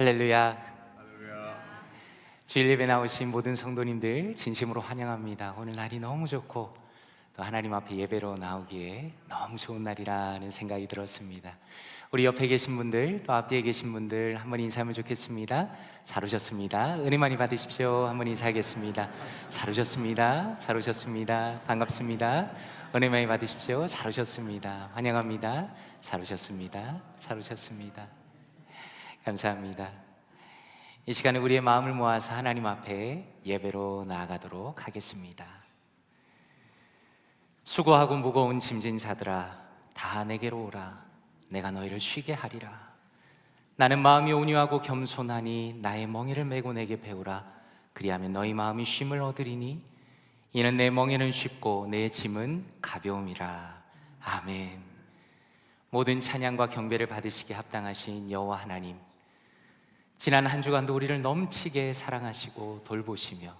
할렐루야. 주일 예배 나오신 모든 성도님들 진심으로 환영합니다. 오늘 날이 너무 좋고 또 하나님 앞에 예배로 나오기에 너무 좋은 날이라는 생각이 들었습니다. 우리 옆에 계신 분들 또 앞뒤에 계신 분들 한번 인사하면 좋겠습니다. 잘 오셨습니다. 은혜 많이 받으십시오. 한번 인사하겠습니다. 잘 오셨습니다. 잘 오셨습니다. 반갑습니다. 은혜 많이 받으십시오. 잘 오셨습니다. 환영합니다. 잘 오셨습니다. 잘 오셨습니다. 감사합니다. 이 시간에 우리의 마음을 모아서 하나님 앞에 예배로 나아가도록 하겠습니다. 수고하고 무거운 짐진 자들아 다 내게로 오라. 내가 너희를 쉬게 하리라. 나는 마음이 온유하고 겸손하니 나의 멍에를 메고 내게 배우라. 그리하면 너희 마음이 쉼을 얻으리니 이는 내 멍에는 쉽고 내 짐은 가벼움이라. 아멘. 모든 찬양과 경배를 받으시기에 합당하신 여호와 하나님, 지난 한 주간도 우리를 넘치게 사랑하시고 돌보시며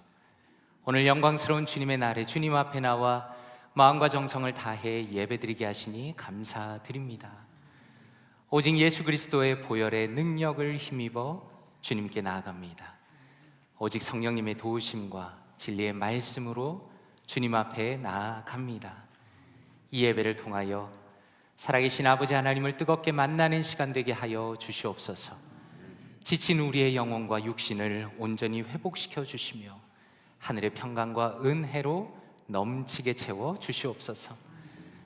오늘 영광스러운 주님의 날에 주님 앞에 나와 마음과 정성을 다해 예배드리게 하시니 감사드립니다. 오직 예수 그리스도의 보혈의 능력을 힘입어 주님께 나아갑니다. 오직 성령님의 도우심과 진리의 말씀으로 주님 앞에 나아갑니다. 이 예배를 통하여 살아계신 아버지 하나님을 뜨겁게 만나는 시간 되게 하여 주시옵소서. 지친 우리의 영혼과 육신을 온전히 회복시켜 주시며 하늘의 평강과 은혜로 넘치게 채워 주시옵소서.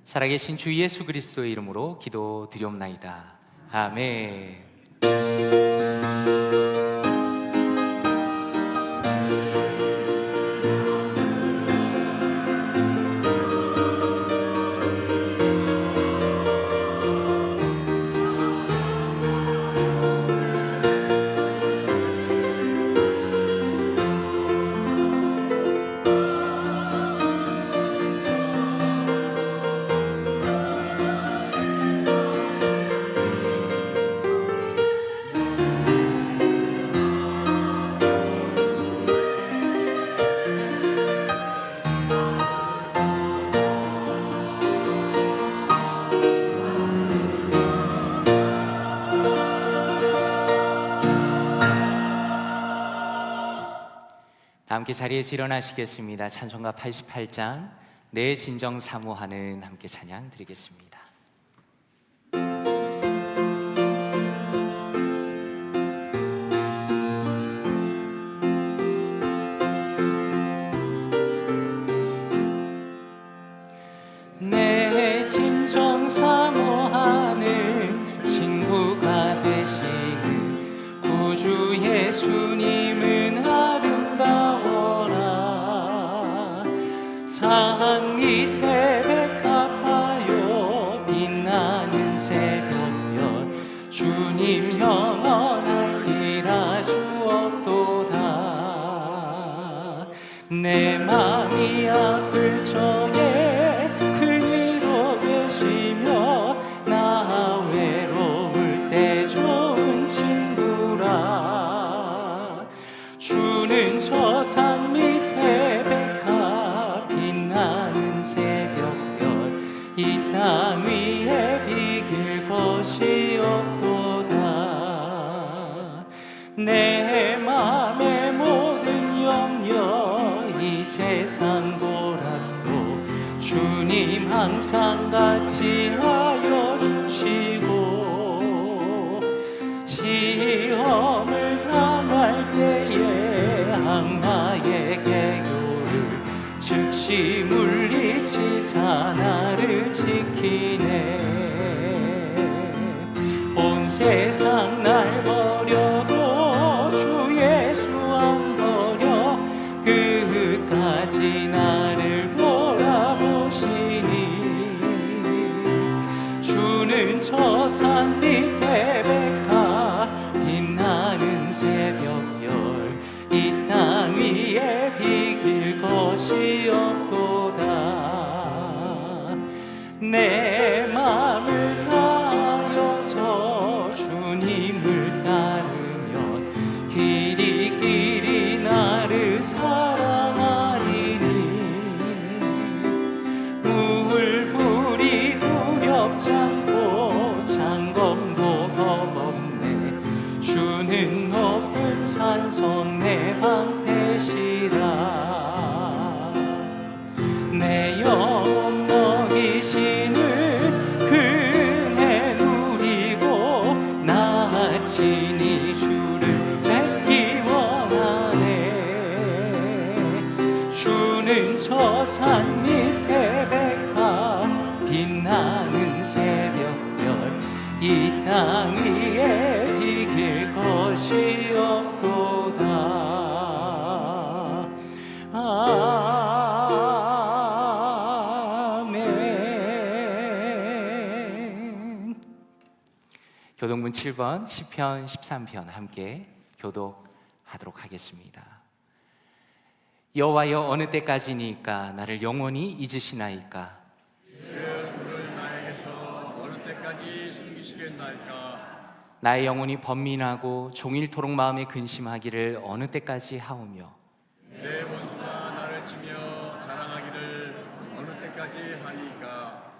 살아계신 주 예수 그리스도의 이름으로 기도드리옵나이다. 아멘. 함께 자리에서 일어나시겠습니다. 찬송가 88장 내 진정 사모하는 함께 찬양 드리겠습니다. 내 진정 사모하는 친구가 되시는 구주 예수님은 산 밑에 백합하여 빛나는 새벽별 주님 영원한 길아 주옵도다. 내 맘이 아플 적에 그 위로 계시며 나 외로울 때 좋은 친구라. 주는 저 산 밑에 빛나는 새벽별 이 땅 위에 비길 것이 없도다. 내 맘의 모든 염려 이 세상 보라도 주님 항상 같이 하여 주시고 시험을 당할 때에 악마의 개교를 즉시 물리치사 나를 지키네. 온 세상 날 버려도 주 예수 안 버려 끝까지 나를 돌아보시니. 주는 저 산 밑에 백합 빛나는 새벽별 이 땅 위에 비길 것이 없도다. 내 맘을 다하여서 주님을 따르면 길이 길이 나를 사랑하리니. 우울불이 두렵지 않고 장검도 겁 새벽별 이 땅 위에 비길 것이 없도다. 아멘. 교동문 7번 시편 13편 함께 교독하도록 하겠습니다. 여호와여, 어느 때까지니까 나를 영원히 잊으시나이까? 얼굴을 나에게서 어느 때까지 숨기시겠나이까? 나의 영혼이 번민하고 종일토록 마음에 근심하기를 어느 때까지 하오며, 내 원수가 나를 치며 자랑하기를 어느 때까지 하리이까?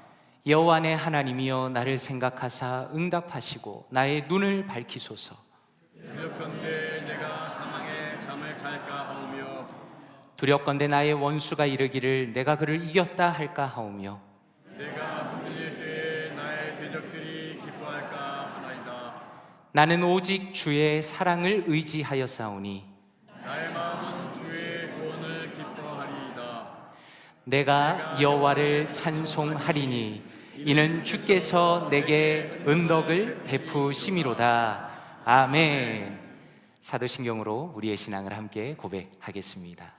여호와 내 하나님이여, 나를 생각하사 응답하시고 나의 눈을 밝히소서. 두렵건대 내가 사망의 잠을 잘까 하오며, 두렵건대 나의 원수가 이르기를 내가 그를 이겼다 할까 하오며, 내가 흔들릴 때에 나의 대적들이 기뻐할까 하나이다. 나는 오직 주의 사랑을 의지하였사오니 나의 마음은 주의 구원을 기뻐하리이다. 내가 여호와를 찬송하리니 이는 주께서 내게 은덕을 베푸심이로다. 아멘. 사도신경으로 우리의 신앙을 함께 고백하겠습니다.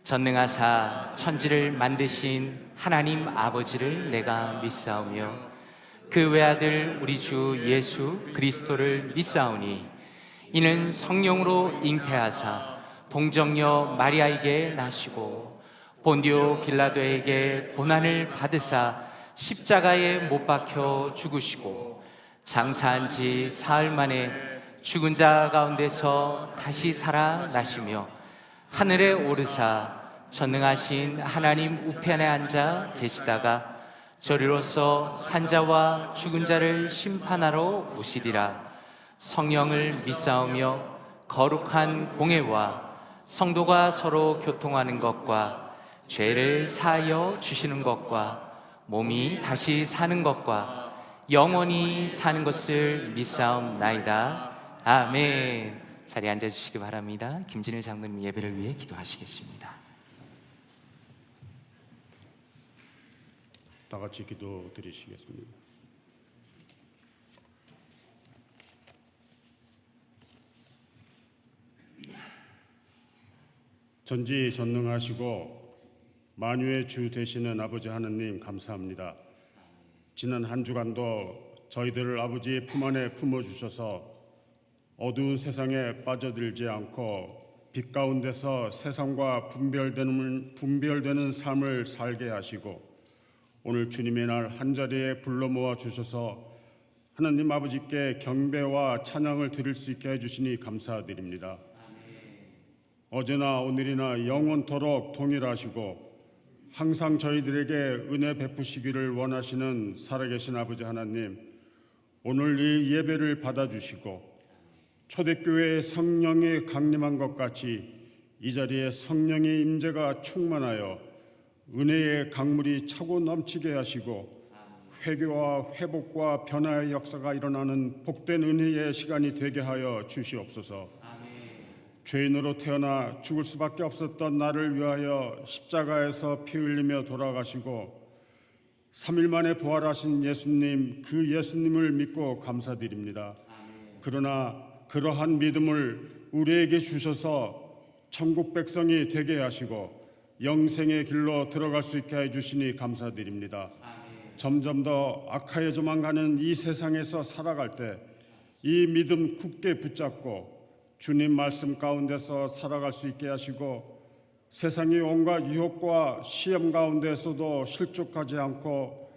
전능하사 천지를 만드신 하나님 아버지를 내가 믿사오며 그 외아들 우리 주 예수 그리스도를 믿사오니 이는 성령으로 잉태하사 동정녀 마리아에게 나시고 본디오 빌라도에게 고난을 받으사 십자가에 못 박혀 죽으시고 장사한 지 사흘 만에 죽은 자 가운데서 다시 살아나시며 하늘에 오르사 전능하신 하나님 우편에 앉아 계시다가 저리로서 산자와 죽은 자를 심판하러 오시리라. 성령을 믿사오며 거룩한 공회와 성도가 서로 교통하는 것과 죄를 사하여 주시는 것과 몸이 다시 사는 것과 영원히 사는 것을 믿사옵나이다. 아멘. 자리에 앉아주시기 바랍니다. 김진일 장로님 예배를 위해 기도하시겠습니다. 다 같이 기도 드리시겠습니다. 전지전능하시고 만유의 주 되시는 아버지 하나님 감사합니다. 지난 한 주간도 저희들을 아버지의 품 안에 품어주셔서 어두운 세상에 빠져들지 않고 빛 가운데서 세상과 분별되는 삶을 살게 하시고 오늘 주님의 날 한자리에 불러 모아 주셔서 하나님 아버지께 경배와 찬양을 드릴 수 있게 해주시니 감사드립니다. 어제나 오늘이나 영원토록 동일하시고 항상 저희들에게 은혜 베푸시기를 원하시는 살아계신 아버지 하나님, 오늘 이 예배를 받아주시고 초대교회의 성령이 강림한 것 같이 이 자리에 성령의 임재가 충만하여 은혜의 강물이 차고 넘치게 하시고 회개와 회복과 변화의 역사가 일어나는 복된 은혜의 시간이 되게 하여 주시옵소서. 죄인으로 태어나 죽을 수밖에 없었던 나를 위하여 십자가에서 피 흘리며 돌아가시고 3일 만에 부활하신 예수님, 그 예수님을 믿고 감사드립니다. 그러나 그러한 믿음을 우리에게 주셔서 천국 백성이 되게 하시고 영생의 길로 들어갈 수 있게 해주시니 감사드립니다. 점점 더 악하여져만 가는 이 세상에서 살아갈 때 이 믿음 굳게 붙잡고 주님 말씀 가운데서 살아갈 수 있게 하시고 세상의 온갖 유혹과 시험 가운데서도 실족하지 않고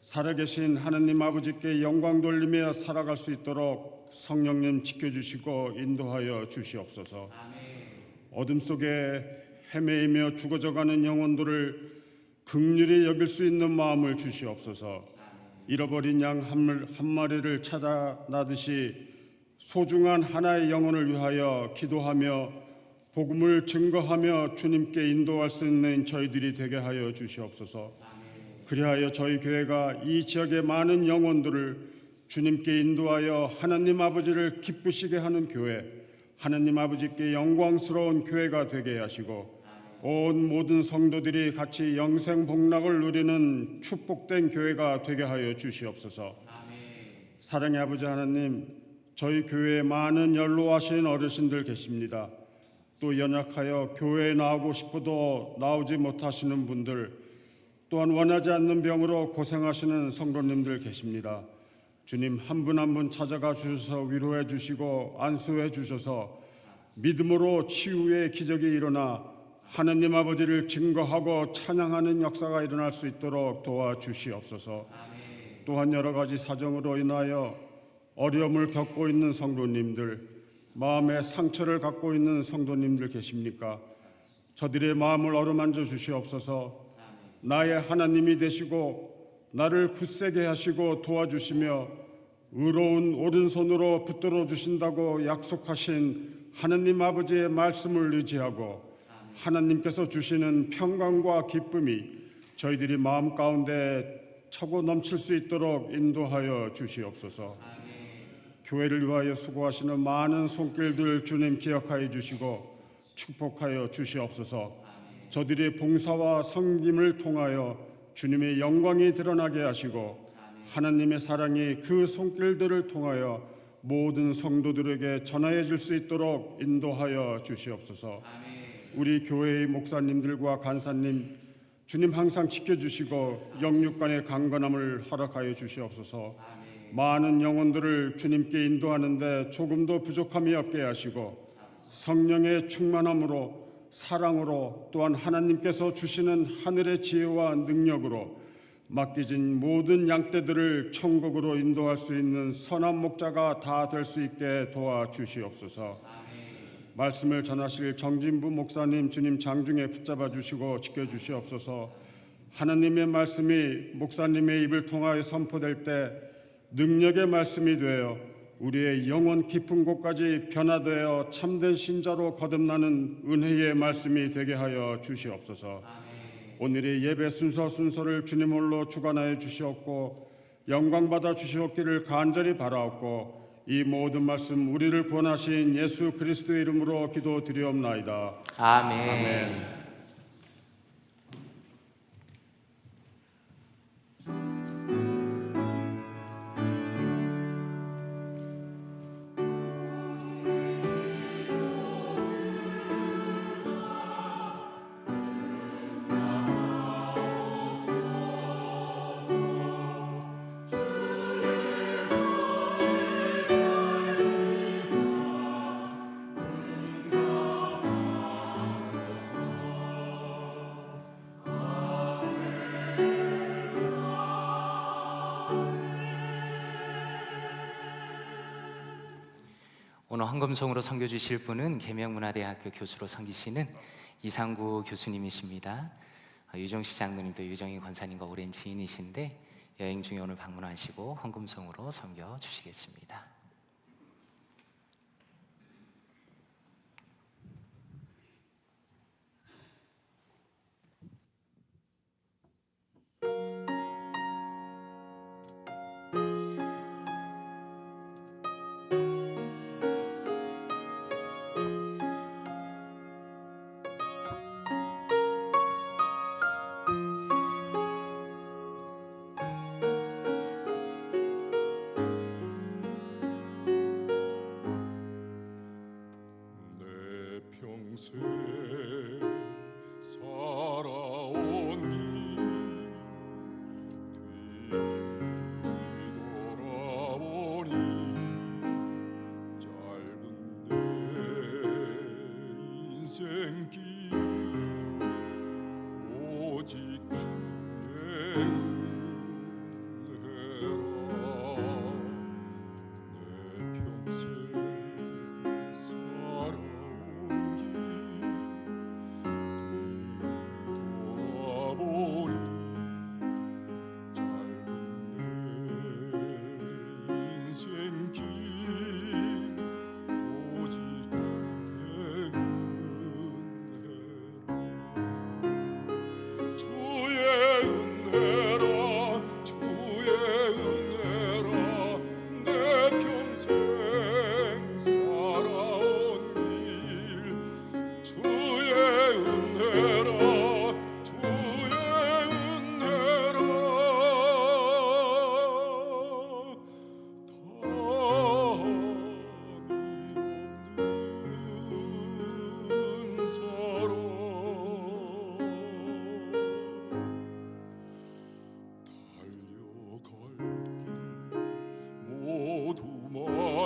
살아계신 하나님 아버지께 영광 돌리며 살아갈 수 있도록 성령님 지켜주시고 인도하여 주시옵소서. 어둠 속에 헤매이며 죽어져가는 영혼들을 긍휼히 여길 수 있는 마음을 주시옵소서. 잃어버린 양 한 마리를 찾아 나듯이 소중한 하나의 영혼을 위하여 기도하며 복음을 증거하며 주님께 인도할 수 있는 저희들이 되게 하여 주시옵소서. 그리하여 저희 교회가 이 지역의 많은 영혼들을 주님께 인도하여 하나님 아버지를 기쁘시게 하는 교회, 하나님 아버지께 영광스러운 교회가 되게 하시고 온 모든 성도들이 같이 영생 복락을 누리는 축복된 교회가 되게 하여 주시옵소서. 사랑의 아버지 하나님, 저희 교회에 많은 연로하신 어르신들 계십니다. 또 연약하여 교회에 나오고 싶어도 나오지 못하시는 분들, 또한 원하지 않는 병으로 고생하시는 성도님들 계십니다. 주님, 한 분 한 분 찾아가 주셔서 위로해 주시고 안수해 주셔서 믿음으로 치유의 기적이 일어나 하느님 아버지를 증거하고 찬양하는 역사가 일어날 수 있도록 도와주시옵소서. 또한 여러 가지 사정으로 인하여 어려움을 겪고 있는 성도님들, 마음의 상처를 갖고 있는 성도님들 계십니까? 저들의 마음을 어루만져 주시옵소서. 나의 하나님이 되시고 나를 굳세게 하시고 도와주시며 의로운 오른손으로 붙들어 주신다고 약속하신 하느님 아버지의 말씀을 의지하고 하나님께서 주시는 평강과 기쁨이 저희들이 마음 가운데 차고 넘칠 수 있도록 인도하여 주시옵소서. 교회를 위하여 수고하시는 많은 손길들 주님 기억하여 주시고 축복하여 주시옵소서. 저들의 봉사와 섬김을 통하여 주님의 영광이 드러나게 하시고 하나님의 사랑이 그 손길들을 통하여 모든 성도들에게 전하여 줄 수 있도록 인도하여 주시옵소서. 우리 교회의 목사님들과 간사님, 주님 항상 지켜주시고 영육간의 강건함을 허락하여 주시옵소서. 많은 영혼들을 주님께 인도하는데 조금도 부족함이 없게 하시고 성령의 충만함으로 사랑으로 또한 하나님께서 주시는 하늘의 지혜와 능력으로 맡겨진 모든 양떼들을 천국으로 인도할 수 있는 선한 목자가 다 될 수 있게 도와주시옵소서. 말씀을 전하실 정진부 목사님 주님 장중에 붙잡아 주시고 지켜주시옵소서. 하나님의 말씀이 목사님의 입을 통하여 선포될 때 능력의 말씀이 되어 우리의 영혼 깊은 곳까지 변화되어 참된 신자로 거듭나는 은혜의 말씀이 되게 하여 주시옵소서. 오늘의 예배 순서를 주님 홀로 주관하여 주시옵고 영광받아 주시옵기를 간절히 바라옵고 이 모든 말씀 우리를 구원하신 예수 그리스도의 이름으로 기도드리옵나이다. 아멘. 오늘 헌금송으로 선교 주실 분은 계명문화대학교 교수로 섬기시는 이상구 교수님이십니다. 유정시 장로님도 유정희 권사님과 오랜 지인이신데 여행 중에 오늘 방문하시고 헌금송으로 섬겨 주시겠습니다. 평생 살아온 길 뒤돌아보니 짧은 내 인생길 오직 주의 은혜라. 내 평생 주의 은혜로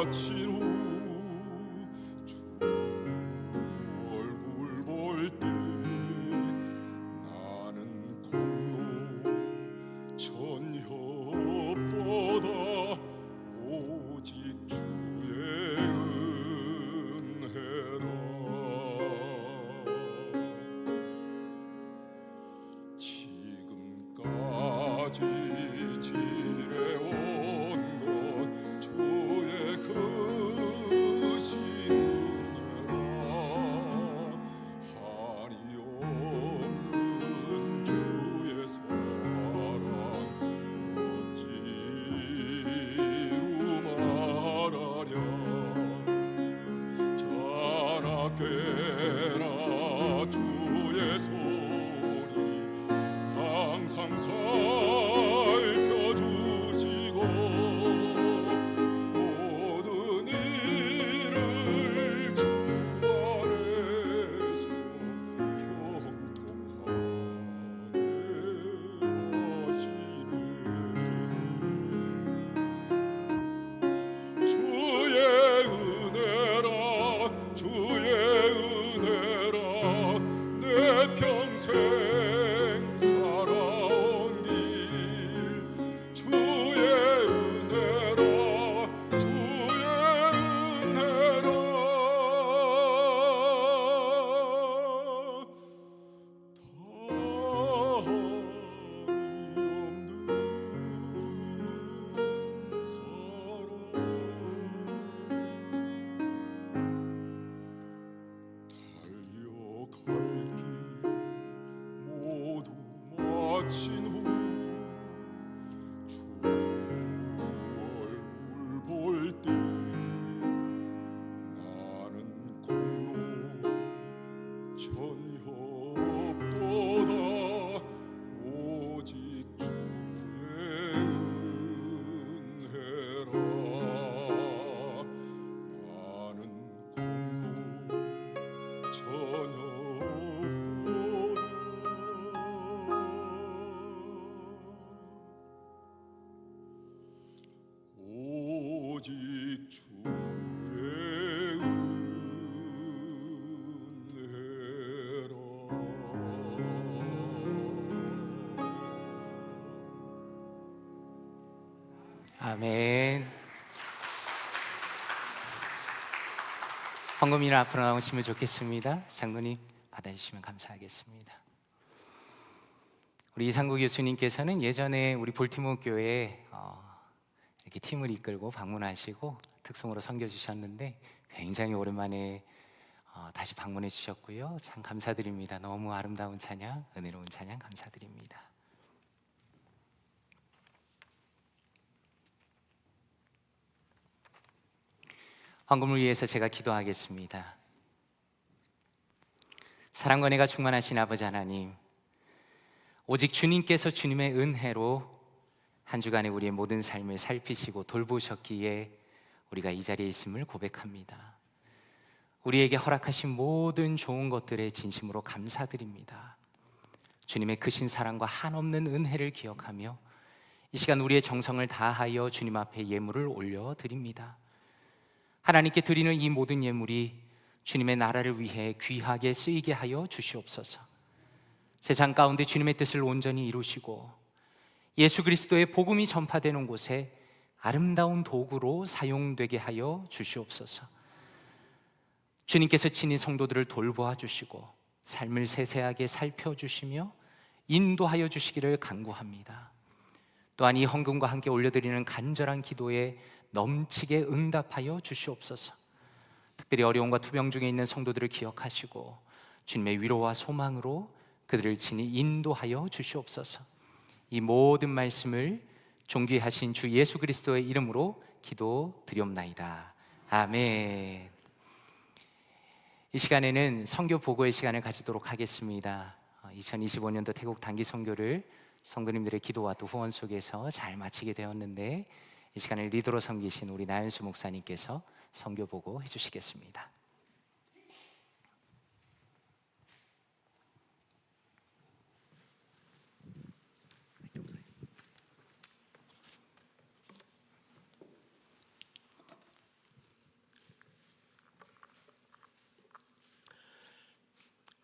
마친 후 주 얼굴 볼 때 나는 공로 전혀 없도다 오직 주의 은혜라 지금까지 지내온 건 주의 크신 은혜라 한이 없는 주의 사랑 어찌로 말하랴 자나깨나 주의 손이 항상 살펴주시고 모든 일을 주 안에서 형통하게 하시네 주의 은혜라 주의 은혜라 내 평생 살아온 길 주의 은혜라 주의 은혜라 달려갈 길 모두 마친 후 주 얼굴 볼 때 나는 공로 전혀 없도다 오직 주의 은혜라 나는 공로 전혀 없도다 오직 주의 은혜라 아멘. 헌금이나 앞으로 나오시면 좋겠습니다. 장로님 받아주시면 감사하겠습니다. 우리 이상구 교수님께서는 예전에 우리 볼티모어 교회에 이렇게 팀을 이끌고 방문하시고 특송으로 섬겨주셨는데 굉장히 오랜만에 다시 방문해 주셨고요. 참 감사드립니다. 너무 아름다운 찬양, 은혜로운 찬양 감사드립니다. 헌금을 위해서 제가 기도하겠습니다. 사랑과 은혜가 충만하신 아버지 하나님, 오직 주님께서 주님의 은혜로 한 주간의 우리의 모든 삶을 살피시고 돌보셨기에 우리가 이 자리에 있음을 고백합니다. 우리에게 허락하신 모든 좋은 것들에 진심으로 감사드립니다. 주님의 크신 사랑과 한없는 은혜를 기억하며 이 시간 우리의 정성을 다하여 주님 앞에 예물을 올려드립니다. 하나님께 드리는 이 모든 예물이 주님의 나라를 위해 귀하게 쓰이게 하여 주시옵소서. 세상 가운데 주님의 뜻을 온전히 이루시고 예수 그리스도의 복음이 전파되는 곳에 아름다운 도구로 사용되게 하여 주시옵소서. 주님께서 친히 성도들을 돌보아 주시고 삶을 세세하게 살펴주시며 인도하여 주시기를 간구합니다. 또한 이 헌금과 함께 올려드리는 간절한 기도에 넘치게 응답하여 주시옵소서. 특별히 어려움과 투병 중에 있는 성도들을 기억하시고 주님의 위로와 소망으로 그들을 친히 인도하여 주시옵소서. 이 모든 말씀을 존귀하신 주 예수 그리스도의 이름으로 기도드리옵나이다. 아멘. 이 시간에는 선교 보고의 시간을 가지도록 하겠습니다. 2025년도 태국 단기 선교를 성도님들의 기도와 또 후원 속에서 잘 마치게 되었는데, 이 시간을 리더로 섬기신 우리 나연수 목사님께서 선교 보고 해주시겠습니다.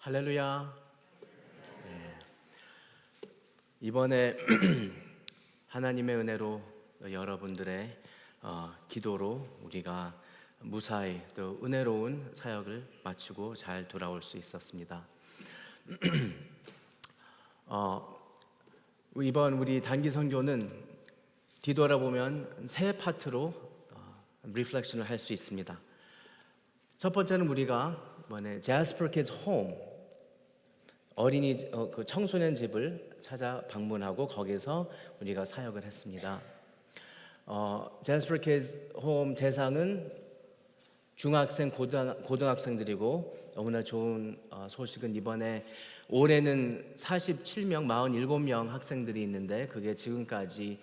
할렐루야. 네. 이번에 하나님의 은혜로 여러분들의 기도로 우리가 무사히 또 은혜로운 사역을 마치고 잘 돌아올 수 있었습니다. 이번 우리 단기 선교는 뒤돌아보면 세 파트로 리플렉션을 할 수 있습니다. 첫 번째는 우리가 이번에 Jasper Kids Home 어린이 그 청소년 집을 찾아 방문하고 거기서 우리가 사역을 했습니다. Jasper Kids Home 대상은 중학생, 고등학생들이고 너무나 좋은 소식은 이번에 올해는 47명, 47명 학생들이 있는데 그게 지금까지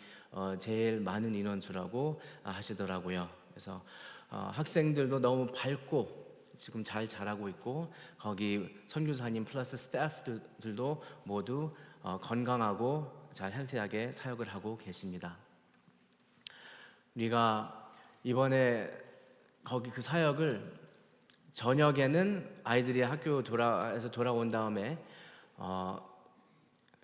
제일 많은 인원수라고 하시더라고요. 그래서 학생들도 너무 밝고 지금 잘 자라고 있고 거기 선교사님 플러스 스태프들도 모두 건강하고 잘 헬티하게 사역을 하고 계십니다. 우리가 이번에 거기 그 사역을 저녁에는 아이들이 학교 돌아에서 돌아온 다음에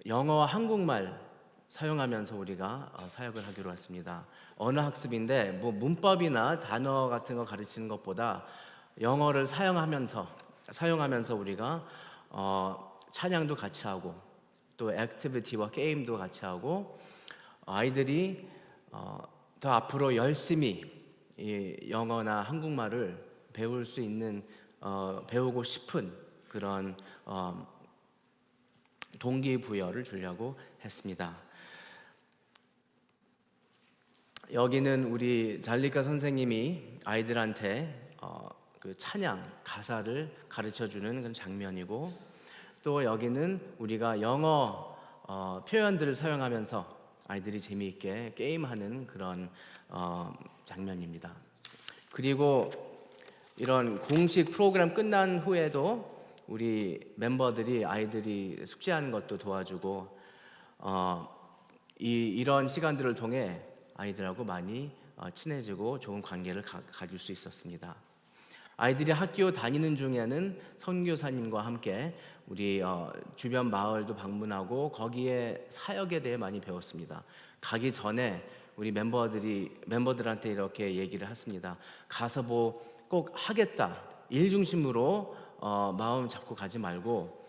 영어와 한국말 사용하면서 우리가 사역을 하기로 했습니다. 언어 학습인데 뭐 문법이나 단어 같은 거 가르치는 것보다 영어를 사용하면서 우리가 찬양도 같이 하고 또 액티비티와 게임도 같이 하고 아이들이 더 앞으로 열심히 이 영어나 한국말을 배울 수 있는 배우고 싶은 그런 동기부여를 주려고 했습니다. 여기는 우리 잘리카 선생님이 아이들한테 그 찬양 가사를 가르쳐주는 그런 장면이고 또 여기는 우리가 영어 표현들을 사용하면서 아이들이 재미있게 게임하는 그런 장면입니다. 그리고 이런 공식 프로그램 끝난 후에도 우리 멤버들이 아이들이 숙제하는 것도 도와주고 이런 시간들을 통해 아이들하고 많이 친해지고 좋은 관계를 가질 수 있었습니다. 아이들이 학교 다니는 중에는 선교사님과 함께 우리 주변 마을도 방문하고 거기에 사역에 대해 많이 배웠습니다. 가기 전에 우리 멤버들한테 이렇게 얘기를 했습니다. 가서 뭐 꼭 하겠다 일 중심으로 마음 잡고 가지 말고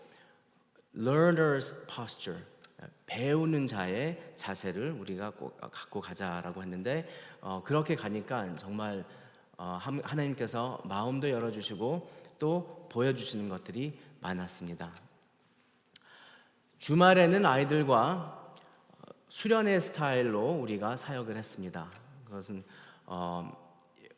learner's posture 배우는 자의 자세를 우리가 꼭 갖고 가자라고 했는데 그렇게 가니까 정말 하나님께서 마음도 열어주시고 또 보여주시는 것들이 많았습니다. 주말에는 아이들과 수련회 스타일로 우리가 사역을 했습니다. 그것은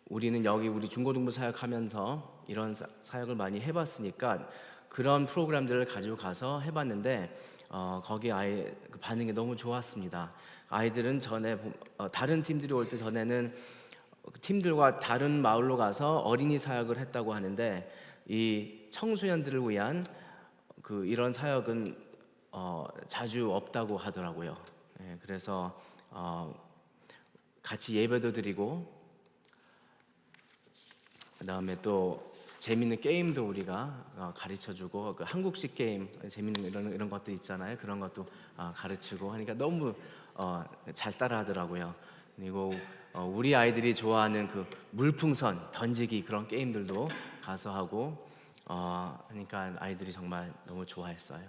우리는 여기 우리 중고등부 사역하면서 이런 사역을 많이 해봤으니까 그런 프로그램들을 가지고 가서 해봤는데 거기 그 반응이 너무 좋았습니다. 아이들은 전에 다른 팀들이 올 때 전에는 팀들과 다른 마을로 가서 어린이 사역을 했다고 하는데 이 청소년들을 위한 이런 사역은 자주 없다고 하더라고요. 그래서 같이 예배도 드리고 그다음에 또 재밌는 게임도 우리가 가르쳐주고 그 한국식 게임 재밌는 이런 것들 있잖아요. 그런 것도 가르치고 하니까 너무 잘 따라하더라고요. 그리고 우리 아이들이 좋아하는 그 물풍선 던지기 그런 게임들도 가서 하고 하니까 아이들이 정말 너무 좋아했어요.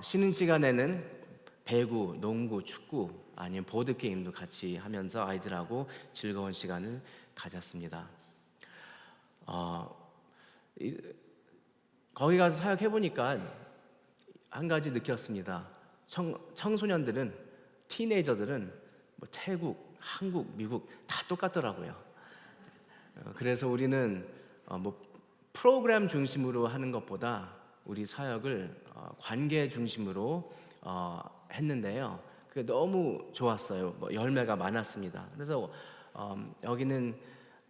쉬는 시간에는 배구, 농구, 축구 아니면 보드 게임도 같이 하면서 아이들하고 즐거운 시간을 가졌습니다. 거기 가서 사역해 보니까 한 가지 느꼈습니다. 청소년들은 티네이저들은 뭐 태국, 한국, 미국 다 똑같더라고요. 그래서 우리는 뭐 프로그램 중심으로 하는 것보다 우리 사역을 관계 중심으로 했는데요. 그게 너무 좋았어요. 뭐 열매가 많았습니다. 그래서 여기는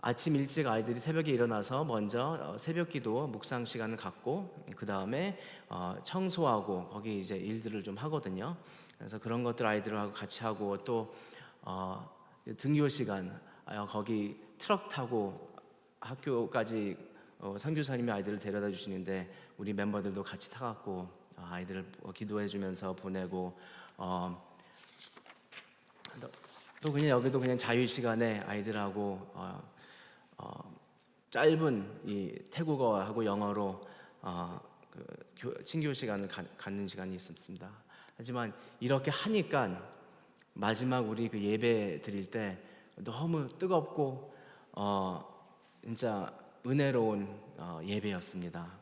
아침 일찍 아이들이 새벽에 일어나서 먼저 새벽기도 묵상 시간을 갖고 그 다음에 청소하고 거기 이제 일들을 좀 하거든요. 그래서 그런 것들 아이들하고 같이 하고 또 등교 시간 거기 트럭 타고 학교까지 선교사님이 아이들을 데려다 주시는데 우리 멤버들도 같이 타갖고 아이들을 기도해 주면서 보내고 또 그냥 여기도 그냥 자유 시간에 아이들하고 짧은 이 태국어하고 영어로 친교 시간을 갖는 시간이 있었습니다. 하지만 이렇게 하니까 마지막 우리 그 예배 드릴 때 너무 뜨겁고 진짜 은혜로운 예배였습니다.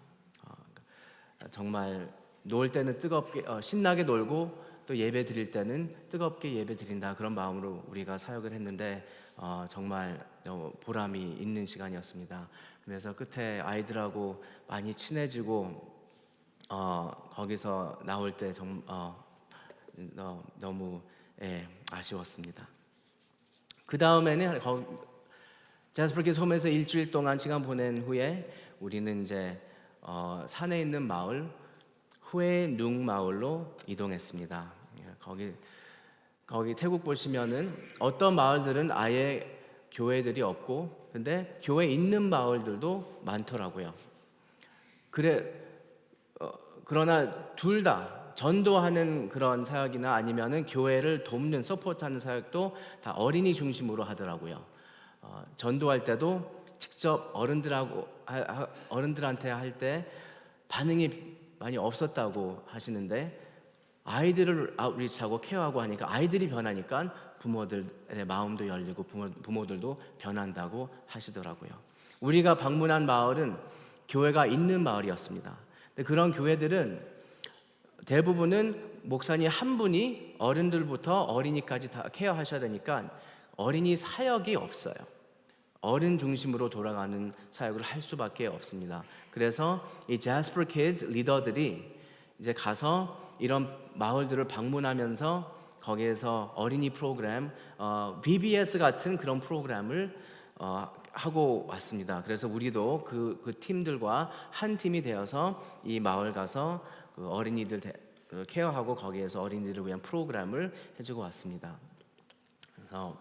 정말 놀 때는 뜨겁게 신나게 놀고 또 예배 드릴 때는 뜨겁게 예배 드린다, 그런 마음으로 우리가 사역을 했는데 정말 보람이 있는 시간이었습니다. 그래서 끝에 아이들하고 많이 친해지고 거기서 나올 때 너무 아쉬웠습니다. 그 다음에는 자스퍼 키즈 홈에서 일주일 동안 시간 보낸 후에 우리는 이제 산에 있는 마을 후에눅 마을로 이동했습니다. 거기 태국 보시면은 어떤 마을들은 아예 교회들이 없고, 근데 교회 있는 마을들도 많더라고요. 그러나 둘 다 전도하는 그런 사역이나 아니면은 교회를 돕는 서포트하는 사역도 다 어린이 중심으로 하더라고요. 전도할 때도 직접 어른들한테 할 때 반응이 많이 없었다고 하시는데, 아이들을 아웃리치하고 케어하고 하니까 아이들이 변하니까 부모들의 마음도 열리고 부모들도 변한다고 하시더라고요. 우리가 방문한 마을은 교회가 있는 마을이었습니다. 근데 그런 교회들은 대부분은 목사님 한 분이 어른들부터 어린이까지 다 케어하셔야 되니까 어린이 사역이 없어요. 어른 중심으로 돌아가는 사역을 할 수밖에 없습니다. 그래서 이 자스퍼 키즈 리더들이 이제 가서 이런 마을들을 방문하면서 거기에서 어린이 프로그램, VBS 같은 그런 프로그램을 하고 왔습니다. 그래서 우리도 그 팀들과 한 팀이 되어서 이 마을 가서 그 어린이들 케어하고 거기에서 어린이들을 위한 프로그램을 해주고 왔습니다. 그래서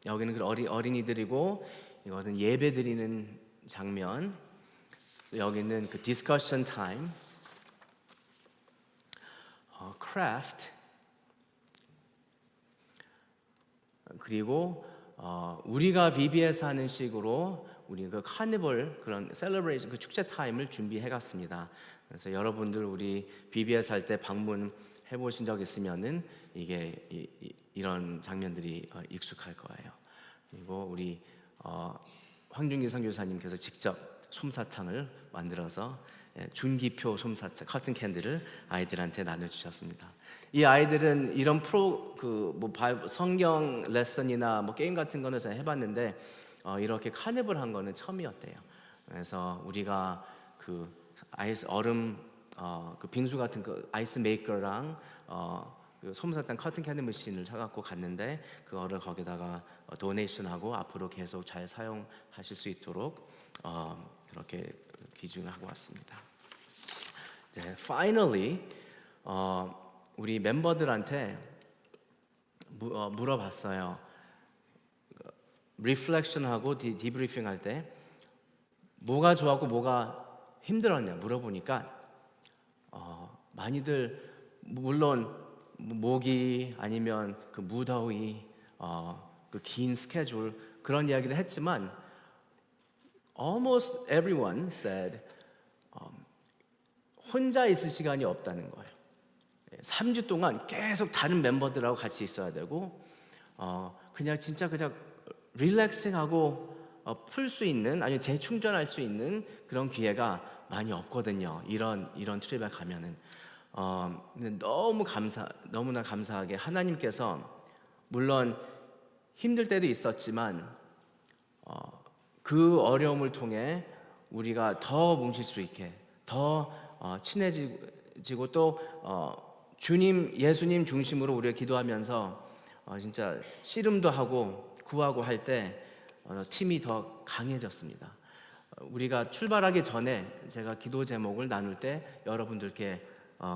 여기는 그 어린이들이고, 이것은 예배 드리는 장면, 여기는 그 디스커션 타임, 크래프트, 그리고 우리가 VBS 하는 식으로 우리 그 카니발 그런 셀러브레이션 그 축제 타임을 준비해 갔습니다. 그래서 여러분들 우리 VBS 할 때 방문해 보신 적 있으면은 이게 이런 장면들이 익숙할 거예요. 그리고 우리 황준기 선교사님께서 직접 솜사탕을 만들어서 준기표 솜사탕 커튼 캔들을 아이들한테 나눠주셨습니다. 이 아이들은 이런 성경 레슨이나 게임 같은 거는 잘 해봤는데 이렇게 카니발 한 거는 처음이었대요. 그래서 우리가 그 아이스 얼음 그 빙수 같은 그 아이스 메이커랑 그 솜사탕 커튼 캔디 머신을 사갖고 갔는데 그거를 거기다가 도네이션하고 앞으로 계속 잘 사용하실 수 있도록 그렇게 기증하고 왔습니다. Finally, 우리 멤버들한테 물어봤어요. 리플렉션하고 디브리핑 할 때 뭐가 좋았고 뭐가 힘들었냐 물어보니까 많이들 물론 모기 아니면 그 무더위, 그 긴 스케줄 그런 이야기를 했지만 almost everyone said 혼자 있을 시간이 없다는 거예요. 3주 동안 계속 다른 멤버들하고 같이 있어야 되고 그냥 진짜 그냥 릴렉싱하고 풀 수 있는 아니면 재충전할 수 있는 그런 기회가 많이 없거든요. 이런 트립에 가면은 너무나 감사하게 하나님께서 물론 힘들 때도 있었지만 그 어려움을 통해 우리가 더 뭉칠 수 있게 더 친해지고 또 예수님 중심으로 우리가 기도하면서 진짜 씨름도 하고 구하고 할 때 팀이 더 강해졌습니다. 우리가 출발하기 전에 제가 기도 제목을 나눌 때 여러분들께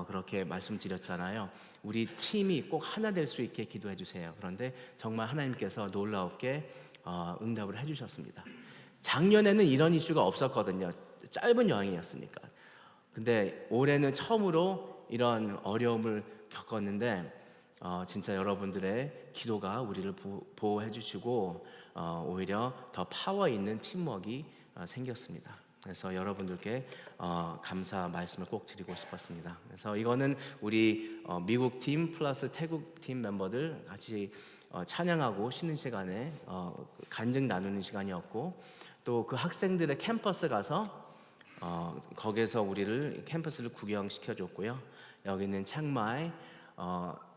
그렇게 말씀드렸잖아요. 우리 팀이 꼭 하나 될 수 있게 기도해 주세요. 그런데 정말 하나님께서 놀랍게 응답을 해주셨습니다. 작년에는 이런 이슈가 없었거든요. 짧은 여행이었으니까. 근데 올해는 처음으로 이런 어려움을 겪었는데 진짜 여러분들의 기도가 우리를 보호해 주시고 오히려 더 파워 있는 팀워크가 생겼습니다. 그래서 여러분들께 감사 말씀을 꼭 드리고 싶었습니다. 그래서 이거는 우리 미국 팀 플러스 태국 팀 멤버들 같이 찬양하고 쉬는 시간에 간증 나누는 시간이었고, 또 그 학생들의 캠퍼스 가서 거기서 우리를 캠퍼스를 구경시켜 줬고요. 여기 있는 치앙마이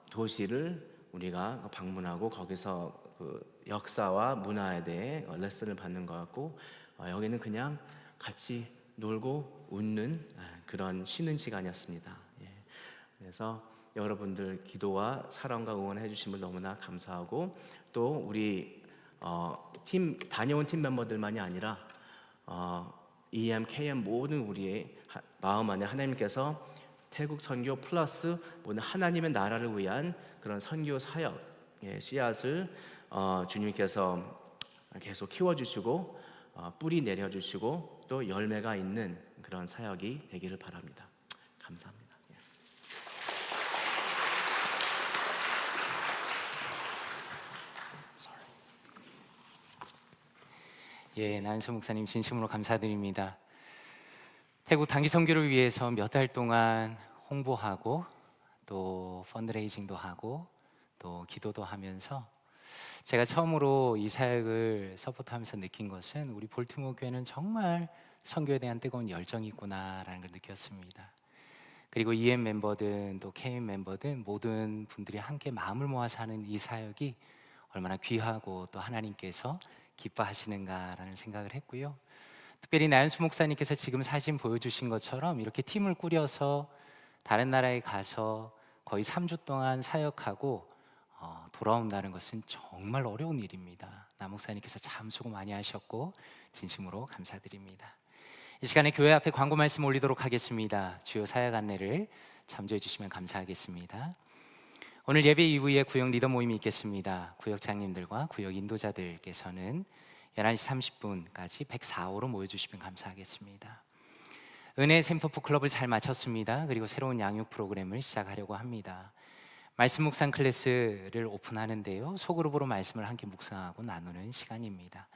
도시를 우리가 방문하고 거기서 그 역사와 문화에 대해 레슨을 받는 것 같고, 여기는 그냥 같이 놀고 웃는 그런 쉬는 시간이었습니다. 예. 그래서 여러분들 기도와 사랑과 응원해 주심을 너무나 감사하고, 또 우리 팀 다녀온 팀 멤버들만이 아니라 EM, KM 모든 우리의 마음 안에 하나님께서 태국 선교 플러스 모든 하나님의 나라를 위한 그런 선교 사역 씨앗을 주님께서 계속 키워주시고 뿌리 내려주시고 또 열매가 있는 그런 사역이 되기를 바랍니다. 감사합니다. 예, 나은수 목사님 진심으로 감사드립니다. 태국 단기 선교를 위해서 몇 달 동안 홍보하고 또 펀드레이징도 하고 또 기도도 하면서 제가 처음으로 이 사역을 서포트하면서 느낀 것은 우리 볼티모어 교회는 정말 선교에 대한 뜨거운 열정이 있구나라는 걸 느꼈습니다. 그리고 EM 멤버든 또 KM 멤버든 모든 분들이 함께 마음을 모아서 하는 이 사역이 얼마나 귀하고 또 하나님께서 기뻐하시는가라는 생각을 했고요. 특별히 나연수 목사님께서 지금 사진 보여주신 것처럼 이렇게 팀을 꾸려서 다른 나라에 가서 거의 3주 동안 사역하고 돌아온다는 것은 정말 어려운 일입니다. 나 목사님께서 참 수고 많이 하셨고 진심으로 감사드립니다. 이 시간에 교회 앞에 광고 말씀 올리도록 하겠습니다. 주요 사역 안내를 참조해 주시면 감사하겠습니다. 오늘 예배 이후에 구역 리더 모임이 있겠습니다. 구역장님들과 구역 인도자들께서는 11시 30분까지 104호로 모여주시면 감사하겠습니다. 은혜 샘터프 클럽을 잘 마쳤습니다. 그리고 새로운 양육 프로그램을 시작하려고 합니다. 말씀 묵상 클래스를 오픈하는데요, 소그룹으로 말씀을 함께 묵상하고 나누는 시간입니다.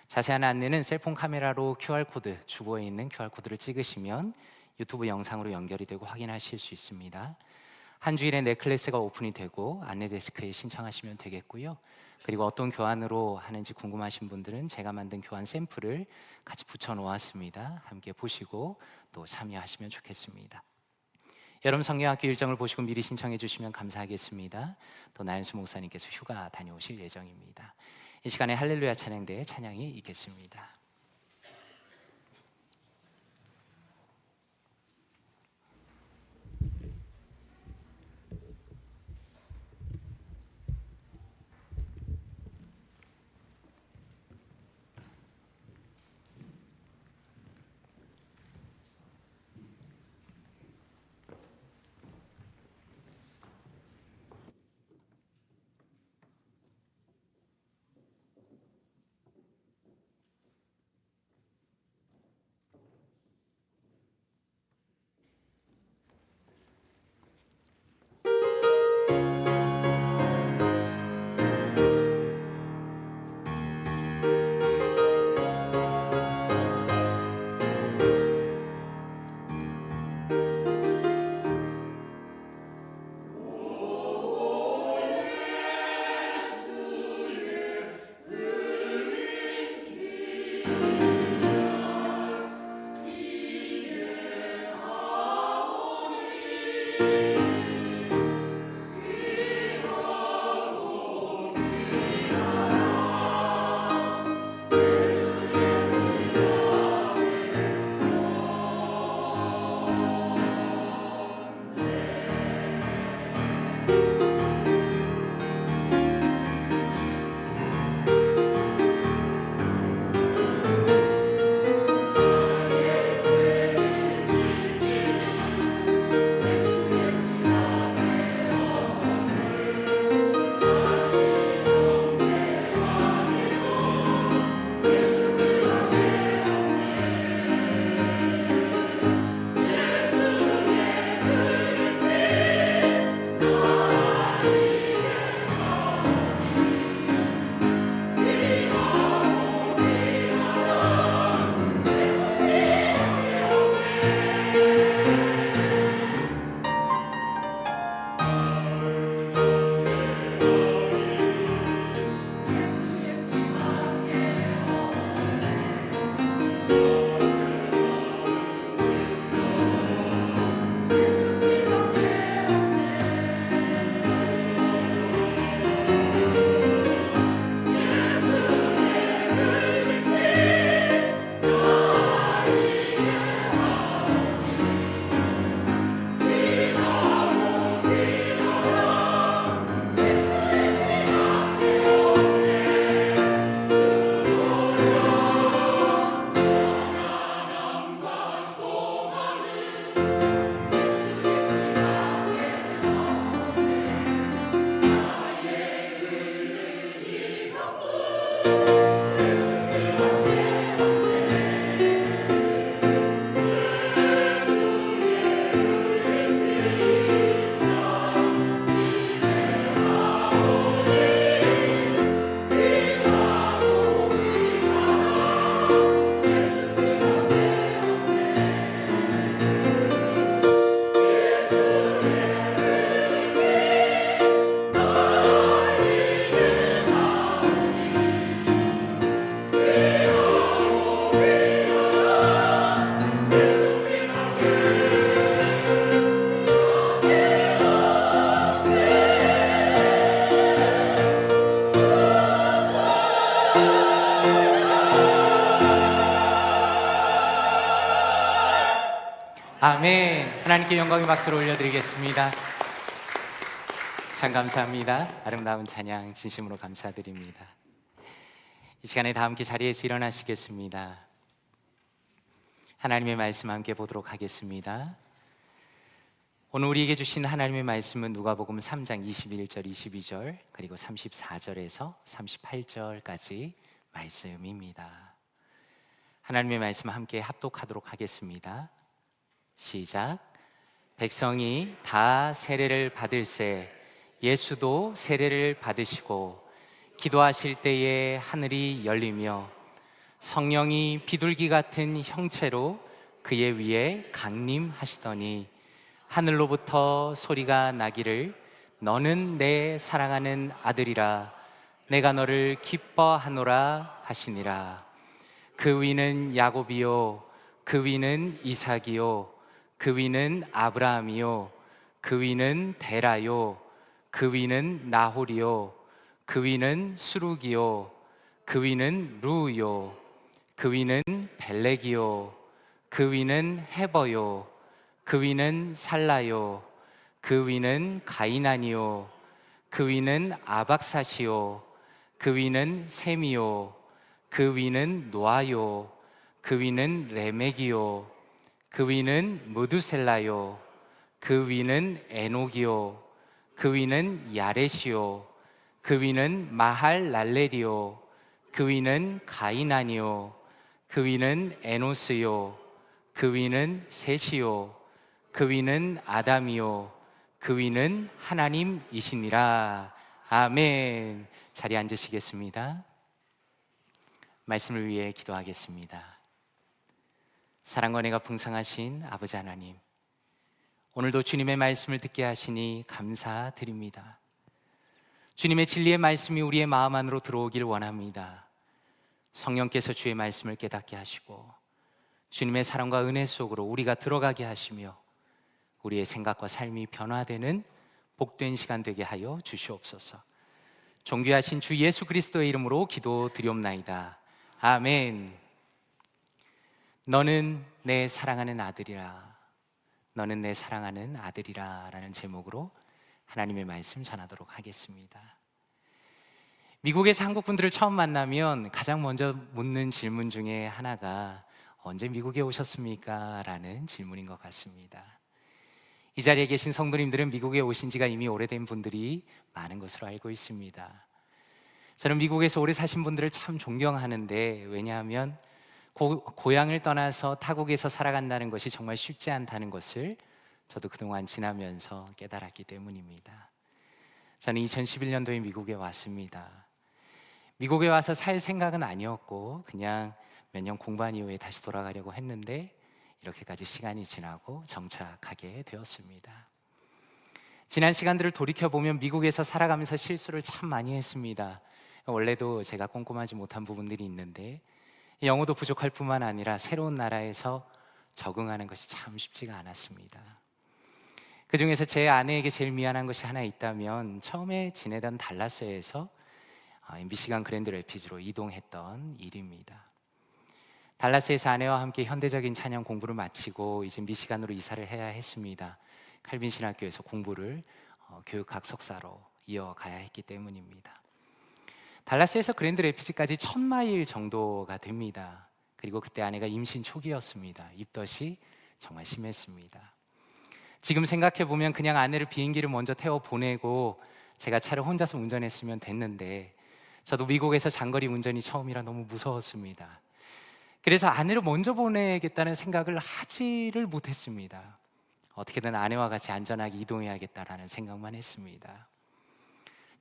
자세한 안내는 셀폰 카메라로 QR코드, 주보에 있는 QR코드를 찍으시면 유튜브 영상으로 연결이 되고 확인하실 수 있습니다. 한 주일에 네 클래스가 오픈이 되고 안내 데스크에 신청하시면 되겠고요. 그리고 어떤 교환으로 하는지 궁금하신 분들은 제가 만든 교환 샘플을 같이 붙여 놓았습니다. 함께 보시고 또 참여하시면 좋겠습니다. 여러분 성경학교 일정을 보시고 미리 신청해 주시면 감사하겠습니다. 또 나연수 목사님께서 휴가 다녀오실 예정입니다. 이 시간에 할렐루야 찬양대의 찬양이 있겠습니다. 아멘. 하나님께 영광의 박수를 올려드리겠습니다. 참 감사합니다. 아름다운 찬양 진심으로 감사드립니다. 이 시간에 다 함께 자리에서 일어나시겠습니다. 하나님의 말씀 함께 보도록 하겠습니다. 오늘 우리에게 주신 하나님의 말씀은 누가복음 3장 21절, 22절 그리고 34절에서 38절까지 말씀입니다. 하나님의 말씀 함께 합독하도록 하겠습니다. 시작. 백성이 다 세례를 받을새 예수도 세례를 받으시고 기도하실 때에 하늘이 열리며 성령이 비둘기 같은 형체로 그의 위에 강림하시더니 하늘로부터 소리가 나기를 너는 내 사랑하는 아들이라 내가 너를 기뻐하노라 하시니라. 그 위는 야곱이요 그 위는 이삭이요 그 위는 아브라함이요 그 위는 데라요 그 위는 나홀이요 그 위는 수룩이요 그 위는 루요 그 위는 벨렉이요 그 위는 헤버요 그 위는 살라요 그 위는 가이난이요 그 위는 아박사시요 그 위는 셈이요 그 위는 노아요 그 위는 레멕이요 그 위는 무두셀라요 그 위는 에녹이요 그 위는 야렛이요 그 위는 마할랄렐이요 그 위는 가이난이요 그 위는 에노스요 그 위는 셋이요 그 위는 아담이요 그 위는 하나님이시니라. 아멘. 자리에 앉으시겠습니다. 말씀을 위해 기도하겠습니다. 사랑과 은혜가 풍성하신 아버지 하나님, 오늘도 주님의 말씀을 듣게 하시니 감사드립니다. 주님의 진리의 말씀이 우리의 마음 안으로 들어오길 원합니다. 성령께서 주의 말씀을 깨닫게 하시고 주님의 사랑과 은혜 속으로 우리가 들어가게 하시며 우리의 생각과 삶이 변화되는 복된 시간 되게 하여 주시옵소서. 존귀하신 주 예수 그리스도의 이름으로 기도드리옵나이다. 아멘. 너는 내 사랑하는 아들이라, 너는 내 사랑하는 아들이라 라는 제목으로 하나님의 말씀 전하도록 하겠습니다. 미국에서 한국 분들을 처음 만나면 가장 먼저 묻는 질문 중에 하나가 언제 미국에 오셨습니까? 라는 질문인 것 같습니다. 이 자리에 계신 성도님들은 미국에 오신 지가 이미 오래된 분들이 많은 것으로 알고 있습니다. 저는 미국에서 오래 사신 분들을 참 존경하는데, 왜냐하면 고향을 떠나서 타국에서 살아간다는 것이 정말 쉽지 않다는 것을 저도 그동안 지나면서 깨달았기 때문입니다. 저는 2011년도에 미국에 왔습니다. 미국에 와서 살 생각은 아니었고 그냥 몇 년 공부한 이후에 다시 돌아가려고 했는데 이렇게까지 시간이 지나고 정착하게 되었습니다. 지난 시간들을 돌이켜보면 미국에서 살아가면서 실수를 참 많이 했습니다. 원래도 제가 꼼꼼하지 못한 부분들이 있는데 영어도 부족할 뿐만 아니라 새로운 나라에서 적응하는 것이 참 쉽지가 않았습니다. 그 중에서 제 아내에게 제일 미안한 것이 하나 있다면 처음에 지내던 달라스에서 미시간 그랜드 래피즈로 이동했던 일입니다. 달라스에서 아내와 함께 현대적인 찬양 공부를 마치고 이제 미시간으로 이사를 해야 했습니다. 칼빈 신학교에서 공부를 교육학 석사로 이어가야 했기 때문입니다. 달라스에서 그랜드 래피즈까지 1000마일 정도가 됩니다. 그리고 그때 아내가 임신 초기였습니다. 입덧이 정말 심했습니다. 지금 생각해보면 그냥 아내를 비행기를 먼저 태워 보내고 제가 차를 혼자서 운전했으면 됐는데, 저도 미국에서 장거리 운전이 처음이라 너무 무서웠습니다. 그래서 아내를 먼저 보내겠다는 생각을 하지를 못했습니다. 어떻게든 아내와 같이 안전하게 이동해야겠다라는 생각만 했습니다.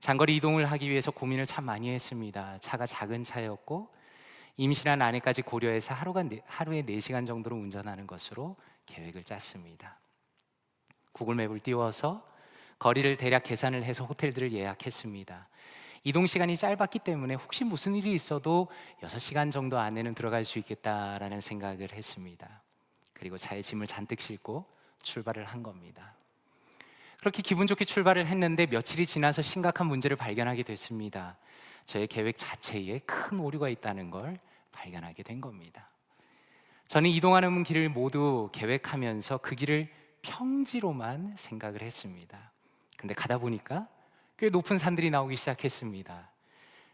장거리 이동을 하기 위해서 고민을 참 많이 했습니다. 차가 작은 차였고 임신한 아내까지 고려해서 하루에 4시간 정도로 운전하는 것으로 계획을 짰습니다. 구글맵을 띄워서 거리를 대략 계산을 해서 호텔들을 예약했습니다. 이동 시간이 짧았기 때문에 혹시 무슨 일이 있어도 6시간 정도 안에는 들어갈 수 있겠다라는 생각을 했습니다. 그리고 차에 짐을 잔뜩 싣고 출발을 한 겁니다. 그렇게 기분 좋게 출발을 했는데 며칠이 지나서 심각한 문제를 발견하게 됐습니다. 저의 계획 자체에 큰 오류가 있다는 걸 발견하게 된 겁니다. 저는 이동하는 길을 모두 계획하면서 그 길을 평지로만 생각을 했습니다. 근데 가다 보니까 꽤 높은 산들이 나오기 시작했습니다.